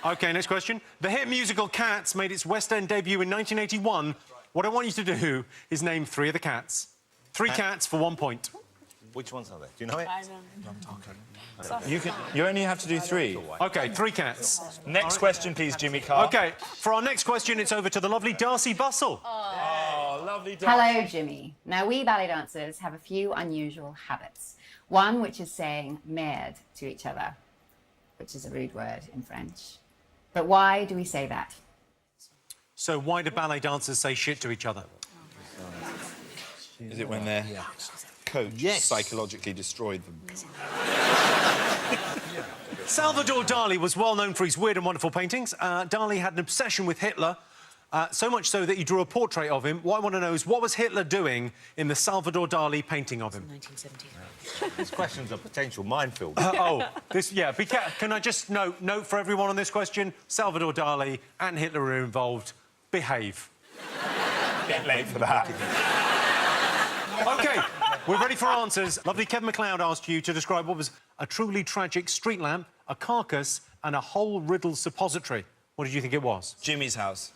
OK, next question. The hit musical Cats made its West End debut in 1981. What I want you to do is name 3 of the cats. 3 cats for 1 point. Which ones are they? Do you know it? I know. OK. You only have to do 3. OK, 3 cats. Next question, please, Jimmy Carr. OK, for our next question, it's over to the lovely Darcy Bustle. Oh, lovely Darcy. Hello, Jimmy. Now, we ballet dancers have a few unusual habits. One, which is saying merde to each other, which is a rude word in French. But why do we say that? So why do ballet dancers say shit to each other? Is it when their coach psychologically destroyed them? Salvador Dali was well known for his weird and wonderful paintings. Dali had an obsession with Hitler, so much so that he drew a portrait of him. What I want to know is, what was Hitler doing in the Salvador Dali painting of him? 1973. This question's a potential minefield. Can I just note for everyone on this question, Salvador Dali and Hitler are involved. Behave. Bit late for that. OK, we're ready for answers. Lovely Kevin MacLeod asked you to describe what was a truly tragic street lamp, a carcass, and a hole-riddled suppository. What did you think it was? Jimmy's house.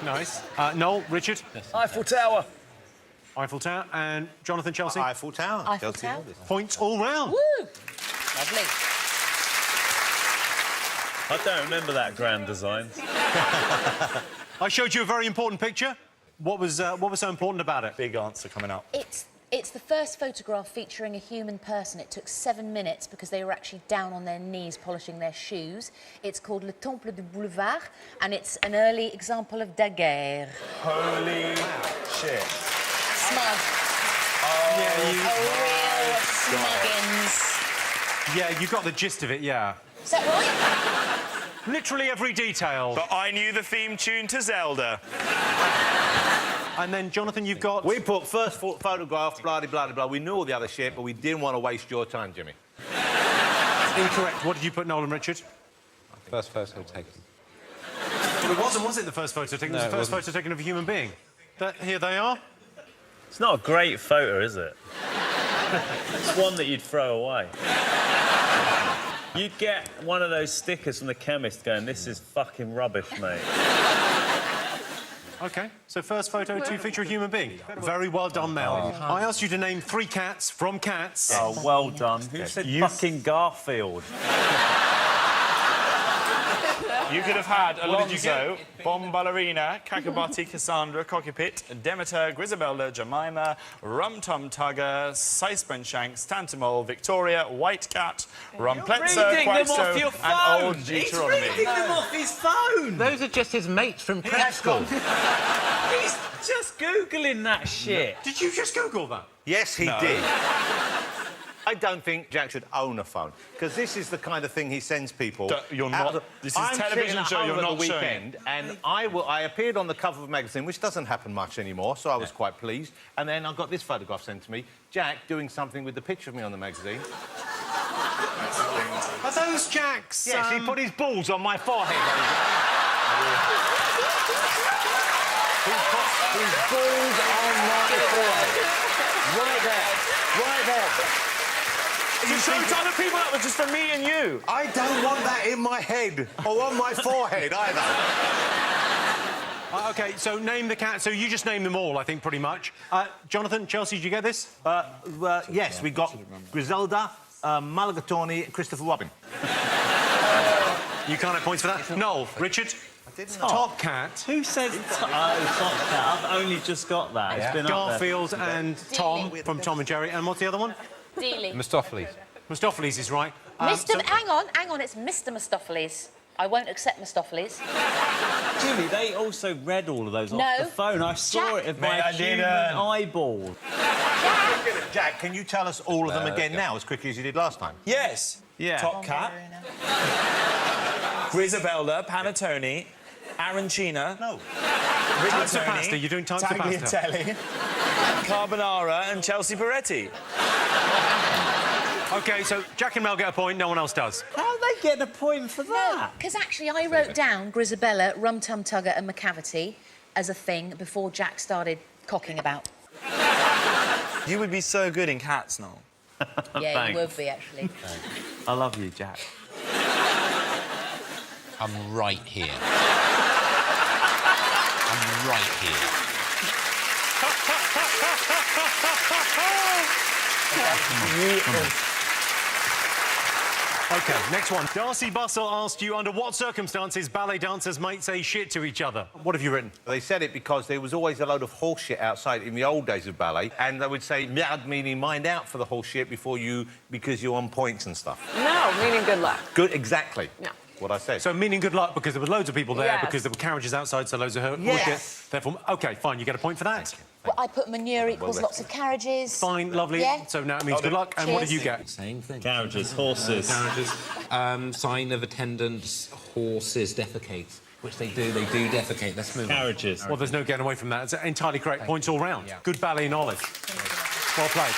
Nice. Noel, Richard? Eiffel Tower. Eiffel Tower. And Jonathan, Chelsea? Eiffel Tower. Eiffel Tower. Points all round. Woo! Lovely. I don't remember that grand design. I showed you a very important picture. What was so important about it? Big answer coming up. It's It's the first photograph featuring a human person. It took 7 minutes because they were actually down on their knees polishing their shoes. It's called Le Temple du Boulevard, and it's an early example of daguerre. Holy shit. Smug. Oh, yeah, real smuggins. Yeah, you got the gist of it, yeah. Is that right? Literally every detail. But I knew the theme tune to Zelda. And then, Jonathan, you've got... We put first photograph, blah, blah, blah, blah. We knew all the other shit, but we didn't want to waste your time, Jimmy. Incorrect. What did you put, Nolan Richard? First photo taken. Well, it wasn't, was it, the first photo taken? No, it was the it first photo taken of a human being. Here they are. It's not a great photo, is it? It's one that you'd throw away. You'd get one of those stickers from the chemist going, this is fucking rubbish, mate. OK, so first photo to feature a human being. Very well done, Mel. I asked you to name 3 cats from Cats. Oh, well done. Who said fucking Garfield? You could have had Alonso, Bomb Ballerina, Kakabati, Cassandra, Cockpit, Demeter, Grisabella, Jemima, Rum Tum Tugger, Sisebenshanks, Tantamol, Victoria, White Cat, Rumpletzer, Quaxo, and Old Deuteronomy. He's reading them off his phone! Those are just his mates from prep school. He's just Googling that shit. Did you just Google that? Yes, he did. I don't think Jack should own a phone, because this is the kind of thing he sends people. You're not... This is a television show, you're not showing weekend, and I appeared on the cover of a magazine, which doesn't happen much anymore, so I was quite pleased. And then I got this photograph sent to me, Jack doing something with the picture of me on the magazine. Are those Jack's? Yes, he put his balls on my forehead. He put his balls on my forehead. Right there. Right there. You showed to other people that was just for me and you. I don't want that in my head or on my forehead either. OK, so name the cat. So you just named them all, I think, pretty much. Jonathan, Chelsea, did you get this? Yes, we got Griselda, Mulligatawny, Christopher Robin. You can't have points for that. Noel, Richard? Top Cat. Who says... Top Cat? I've only just got that. It's been Garfield up there. and Tom from Tom and Jerry. And what's the other one? Dealey. Mistopheles. Mistopheles is right. Hang on, it's Mr. Mistopheles. I won't accept Mistopheles. Jimmy, they also read all of those off the phone. I saw it with my human eyeball. Jack, can you tell us all of them again now, as quickly as you did last time? Yes. Yeah. Top Cat. Grisabella, Panettone, Arancina. No. Types of pasta. You're doing types of pasta. Tagliatelle, Carbonara, and Chelsea Peretti. OK, so Jack and Mel get a point, no one else does. How are they getting a point for that? Because actually I wrote down Grisabella, Rum Tum Tugger and McCavity as a thing before Jack started cocking about. You would be so good in Cats, Noel. Yeah, you would be, actually. I love you, Jack. I'm right here. I'm right here. OK, next one. Darcy Bussell asked you under what circumstances ballet dancers might say shit to each other. What have you written? They said it because there was always a load of horse shit outside in the old days of ballet, and they would say merde, meaning mind out for the horse shit because you're on points and stuff. No, meaning good luck. Good, exactly. Yeah. What I said. So meaning good luck because there were loads of people there, Yes. because there were carriages outside, so loads of horse Yes. shit. Therefore, OK, fine, you get a point for that. Well, I put manure equals lots of carriages. Fine, lovely. Yeah. So now it means good luck. And what did you get? Same thing. Carriages, horses. Carriages. Sign of attendance, horses defecate. Which they do defecate. Let's move on. Carriages. Well, there's no getting away from that. It's entirely correct. Points all round. Yeah. Good ballet knowledge. Well played.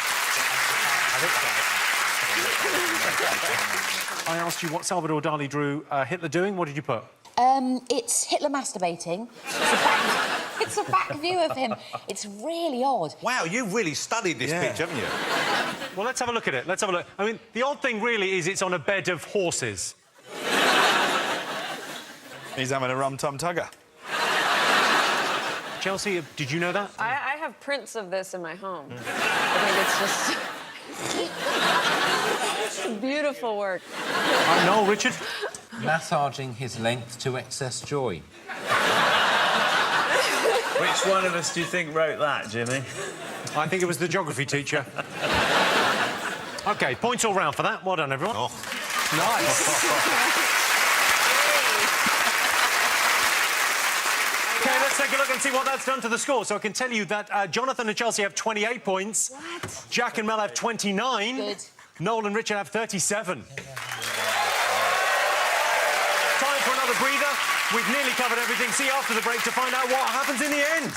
I asked you what Salvador Dali drew Hitler doing. What did you put? It's Hitler masturbating. It's a back view of him. It's really odd. Wow, you've really studied this picture, haven't you? Well, let's have a look at it. Let's have a look. I mean, the odd thing really is it's on a bed of horses. He's having a rum tum tugger. Chelsea, did you know that? I have prints of this in my home. I think it's just... beautiful work. No, Richard? Massaging his length to excess joy. Which one of us do you think wrote that, Jimmy? I think it was the geography teacher. OK, points all round for that. Well done, everyone. Nice. OK, let's take a look and see what that's done to the score. So I can tell you that Jonathan and Chelsea have 28 points. What? Jack and Mel have 29. Good. Noel and Richard have 37. Time for another breather. We've nearly covered everything. See you after the break to find out what happens in the end.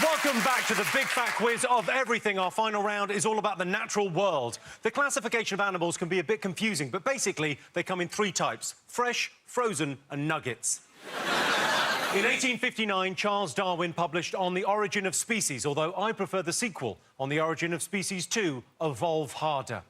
Welcome back to the big fat quiz of everything. Our final round is all about the natural world. The classification of animals can be a bit confusing, but basically they come in 3 types: fresh, frozen and nuggets. In 1859, Charles Darwin published On the Origin of Species, although I prefer the sequel, On the Origin of Species 2, Evolve Harder.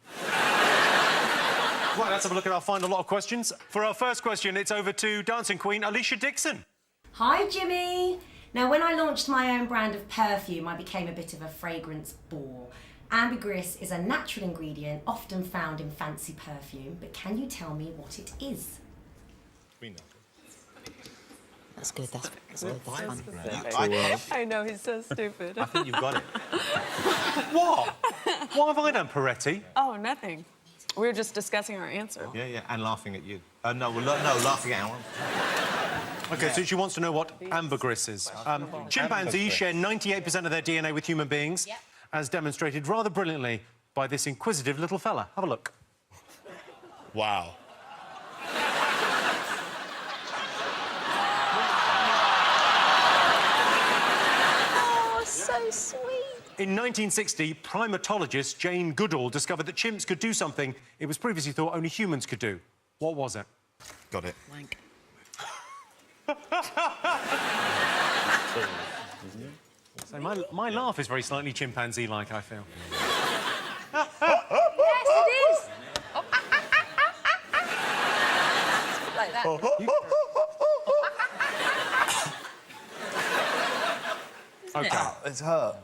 Right, let's have a look at our final lot of questions. For our first question, it's over to Dancing Queen Alicia Dixon. Hi, Jimmy. Now, when I launched my own brand of perfume, I became a bit of a fragrance bore. Ambergris is a natural ingredient often found in fancy perfume, but can you tell me what it is? That's good, that's good, that's fun. I know, he's so stupid. I think you've got it. What? What have I done, Peretti? Oh, nothing. We were just discussing our answer. Yeah, and laughing at you. No, laughing at Alan. OK, so she wants to know what ambergris is. Chimpanzees share 98% of their DNA with human beings, as demonstrated rather brilliantly by this inquisitive little fella. Have a look. Wow. Oh, so sweet. In 1960, primatologist Jane Goodall discovered that chimps could do something it was previously thought only humans could do. What was it? Got it. Wank. So my laugh is very slightly chimpanzee-like, I feel. Yes, it is. Like that. OK. It's hurt.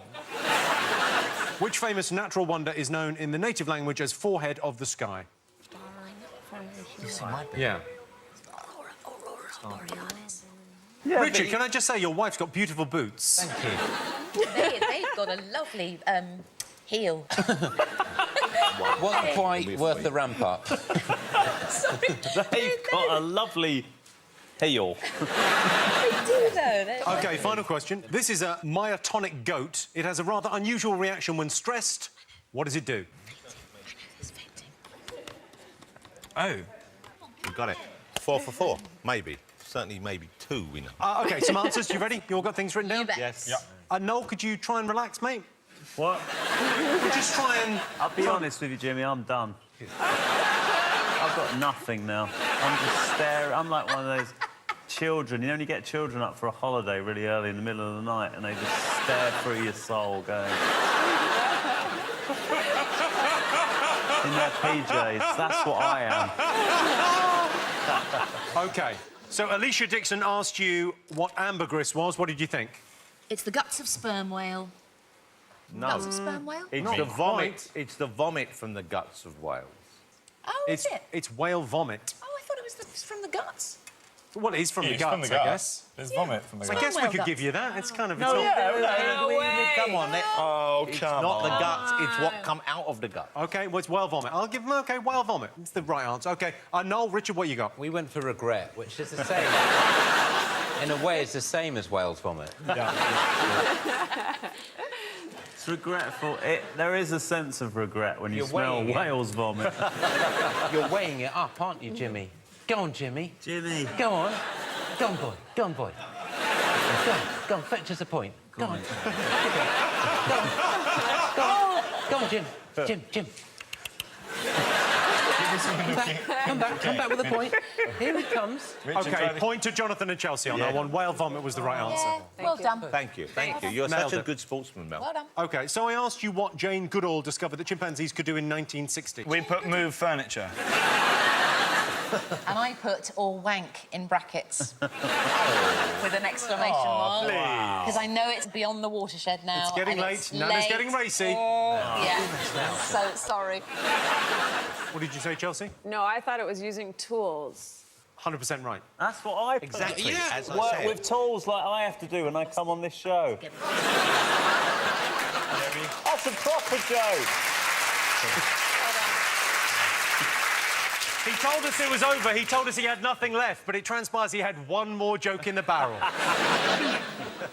Which famous natural wonder is known in the native language as forehead of the sky? Yeah. Yeah, Richard, can I just say your wife's got beautiful boots? Thank you. They've got a lovely heel. Wasn't quite worth the ramp up. They've got a lovely heel. They do, though. OK, final question. This is a myotonic goat. It has a rather unusual reaction when stressed. What does it do? Oh. You got it. 4 for 4, maybe. Certainly, maybe 2, we know. OK, some answers. You ready? You all got things written down? Yes. Yeah. Noel, could you try and relax, mate? What? Just try and... I'll be honest with you, Jimmy, I'm done. I've got nothing now. I'm just staring. I'm like one of those children. You know when you get children up for a holiday really early in the middle of the night and they just stare through your soul going... in their PJs. That's what I am. OK. So Alicia Dixon asked you what ambergris was. What did you think? It's the guts of sperm whale. No. Guts of sperm whale? It's Not the vomit. quite. It's the vomit from the guts of whales. Oh, is it? It's whale vomit. Oh, I thought it was from the guts. Well, it is from the it's guts, from the I guts. guess. There's vomit from the I guts. guess we could give you that. It's kind of... No, it's yeah, come on. Oh, It's come not the on. guts, it's what come out of the gut. OK, well, it's whale vomit. I'll give them, OK, whale vomit. It's the right answer. OK, Noel, Richard, what you got? We went for regret, which is the same. In a way, it's the same as whale's vomit. Yeah. It's regretful. There is a sense of regret when you smell weighing it. whale's vomit. You're weighing it up, aren't you, Jimmy? Go on, Jimmy. Jimmy. Go on. Go on, boy. Go on, boy. Go on, fetch us a point. Go on. Go on, Jim. Jim. Come back with a point. Here it comes. OK, point to Jonathan and Chelsea on that one. Whale vomit was the right answer. Well done. Thank you. You're Nailed such a it. good sportsman, Mel. Well done. OK, so I asked you what Jane Goodall discovered that chimpanzees could do in 1960. We put move furniture. And I put or wank in brackets with an exclamation mark. Because I know it's beyond the watershed now. It's getting and late. It's Nana's late. getting racy. Yeah. So sorry. What did you say, Chelsea? No, I thought it was using tools. 100% right. That's what I put. Exactly, as I Work said. with tools like I have to do when I come on this show. That's a proper joke. He told us it was over. He told us he had nothing left, but it transpires he had one more joke in the barrel.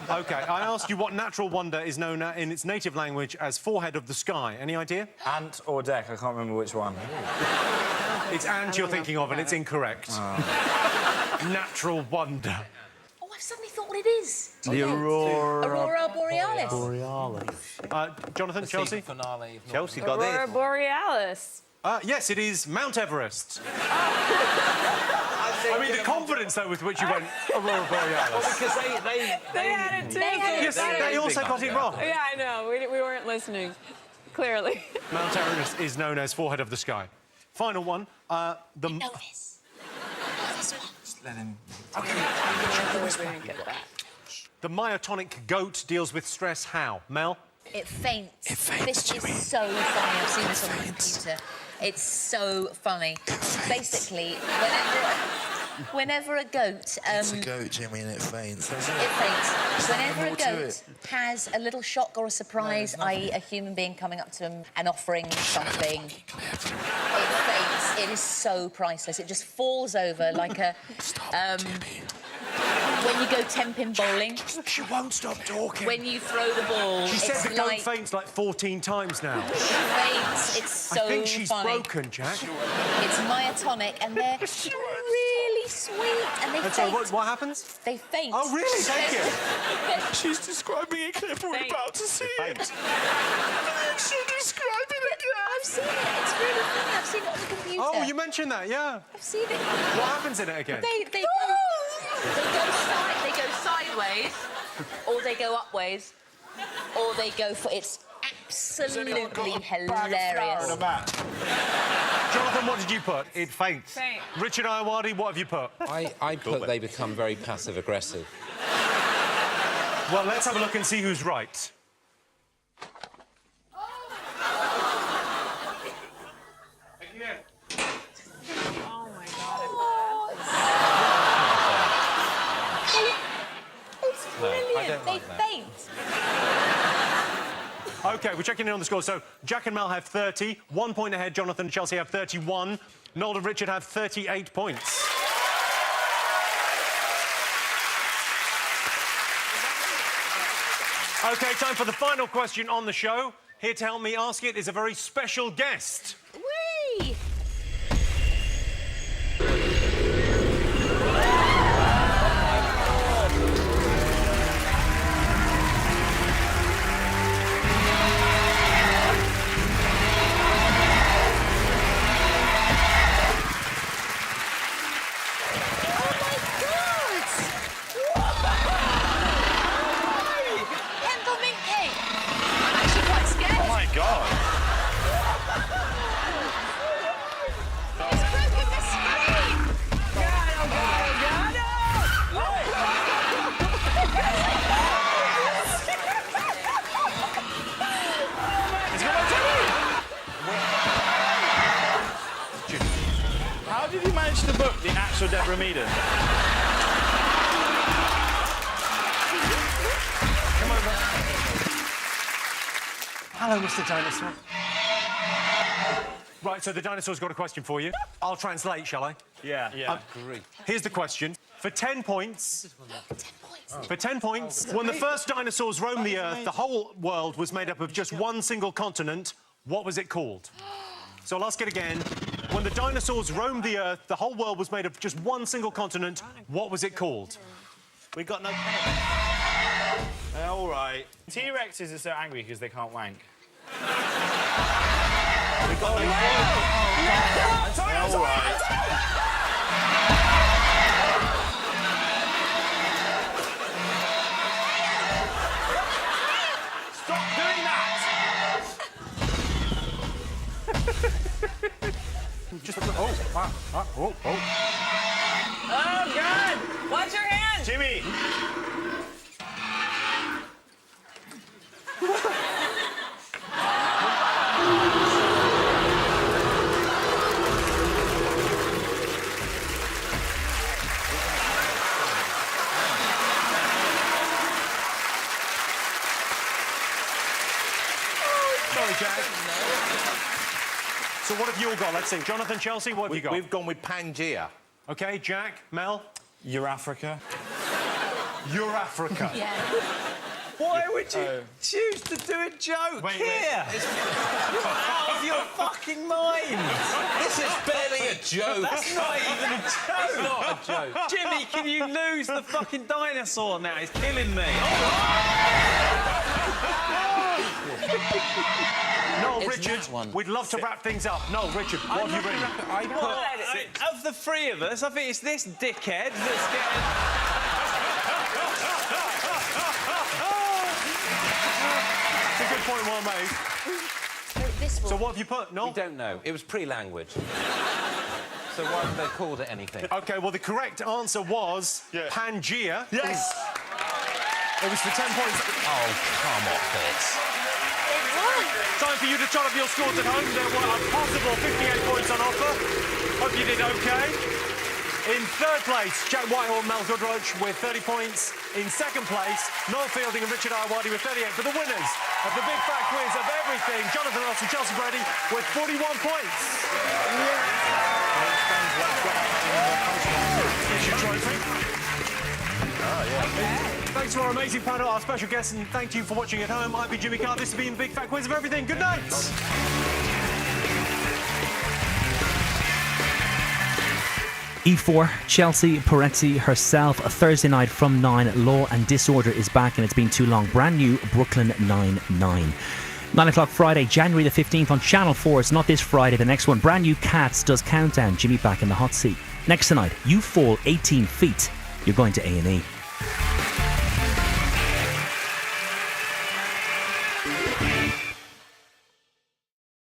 OK, I asked you what natural wonder is known in its native language as forehead of the sky. Any idea? Ant or deck, I can't remember which one. It's ant you're thinking of, and it's incorrect. Natural wonder. Oh, I've suddenly thought what it is. The Aurora... Aurora Borealis. Jonathan, Chelsea? Finale. Chelsea got this. Aurora Borealis. Yes, it is Mount Everest. I mean, the confidence, though, with which you went Aurora Borealis. Well, because They had it too. Yes, they also got it wrong. Yeah, I know. We weren't listening. Clearly. Mount Everest is known as forehead of the sky. Final one. Know this. This one. Let him... The myotonic goat deals with stress how? Mel? It faints. This is so funny. I've seen this on the computer. It's so funny. Basically, whenever a goat... it's a goat, Jimmy, and it faints. It faints. Whenever a goat has a little shock or a surprise, i.e. a human being coming up to him and offering something, it faints. It is so priceless. It just falls over like a... when you go 10-pin bowling... She won't stop talking. When you throw the ball, She said it's the goat like... faints like 14 times now. She faints. It's so I think she's funny. broken, Jack. It's myotonic, and they're really sweet, and they And faint. so what happens? They faint. Oh, really? Thank you. She's describing a clip and we're about to see it. And then she'll describe it again. I've seen it. It's really funny. I've seen it on the computer. Oh, you mentioned that, yeah. I've seen it. What happens in it again? They go sideways, or they go upways, or they go for... It's absolutely hilarious. Jonathan, what did you put? It faints. Faint. Richard Iowadi, what have you put? I put they become very passive-aggressive. Well, let's have a look and see who's right. Oh, my God. It's brilliant. They faint. OK, we're checking in on the score. So, Jack and Mel have 30. 1 point ahead. Jonathan and Chelsea have 31. Noel and Richard have 38 points. OK, time for the final question on the show. Here to help me ask it is a very special guest. Whee! How did you manage to book the actual Deborah Meaden? Come over. Hello, Mr. Dinosaur. Right, so the dinosaur's got a question for you. I'll translate, shall I? Yeah. Great. Here's the question. For 10 points... For 10 points, when the first dinosaurs roamed the Earth, the whole world was made up of just one single continent. What was it called? So I'll ask it again. When the dinosaurs roamed the Earth, the whole world was made of just one single continent. What was it called? We got no pen. All right. T-Rexes are so angry because they can't wank. We got no pen. All right. Stop doing that! Just... Oh, wow. Oh, God! Watch your hand! Jimmy! Sorry, Jack. So what have you all got? Let's see. Jonathan, Chelsea, what have you got? We've gone with Pangea. OK, Jack, Mel? Eurafrica. Eurafrica. Yeah. Why would you choose to do a joke here? You're out of your fucking mind. This is barely a joke. That's not even a joke. It's not a joke. Jimmy, can you lose the fucking dinosaur now? He's killing me. No, It's Richard, that one. we'd love to wrap things up. No, Richard, what have you written? Of the three of us, I think it's this dickhead that's getting... It's a good point, well made. So what have you put? No? We don't know. It was pre-language. So why have they called it anything? OK, well, the correct answer was Pangea. Yes! It was for 10 points. Oh, come off it. Time for you to tot up your scores at home. There were a possible 58 points on offer. Hope you did OK. In third place, Jack Whitehall and Mel Goodrich with 30 points. In second place, Noel Fielding and Richard Ayoade with 38. For the winners of the Big Fat Quiz of everything, Jonathan Ross and Chelsea Brady with 41 points. Here's your trophy. Thanks to our amazing panel, our special guests, and thank you for watching at home. I've been Jimmy Carr. This has been Big Fat Quiz of Everything. Good night. E4, Chelsea Peretti herself, a Thursday night from 9. Law and Disorder is back and it's been too long. Brand new Brooklyn Nine-Nine. 9 o'clock Friday, January the 15th on Channel 4. It's not this Friday, the next one. Brand new Cats does Countdown. Jimmy back in the hot seat. Next tonight, You Fall 18 Feet. You're going to A&E.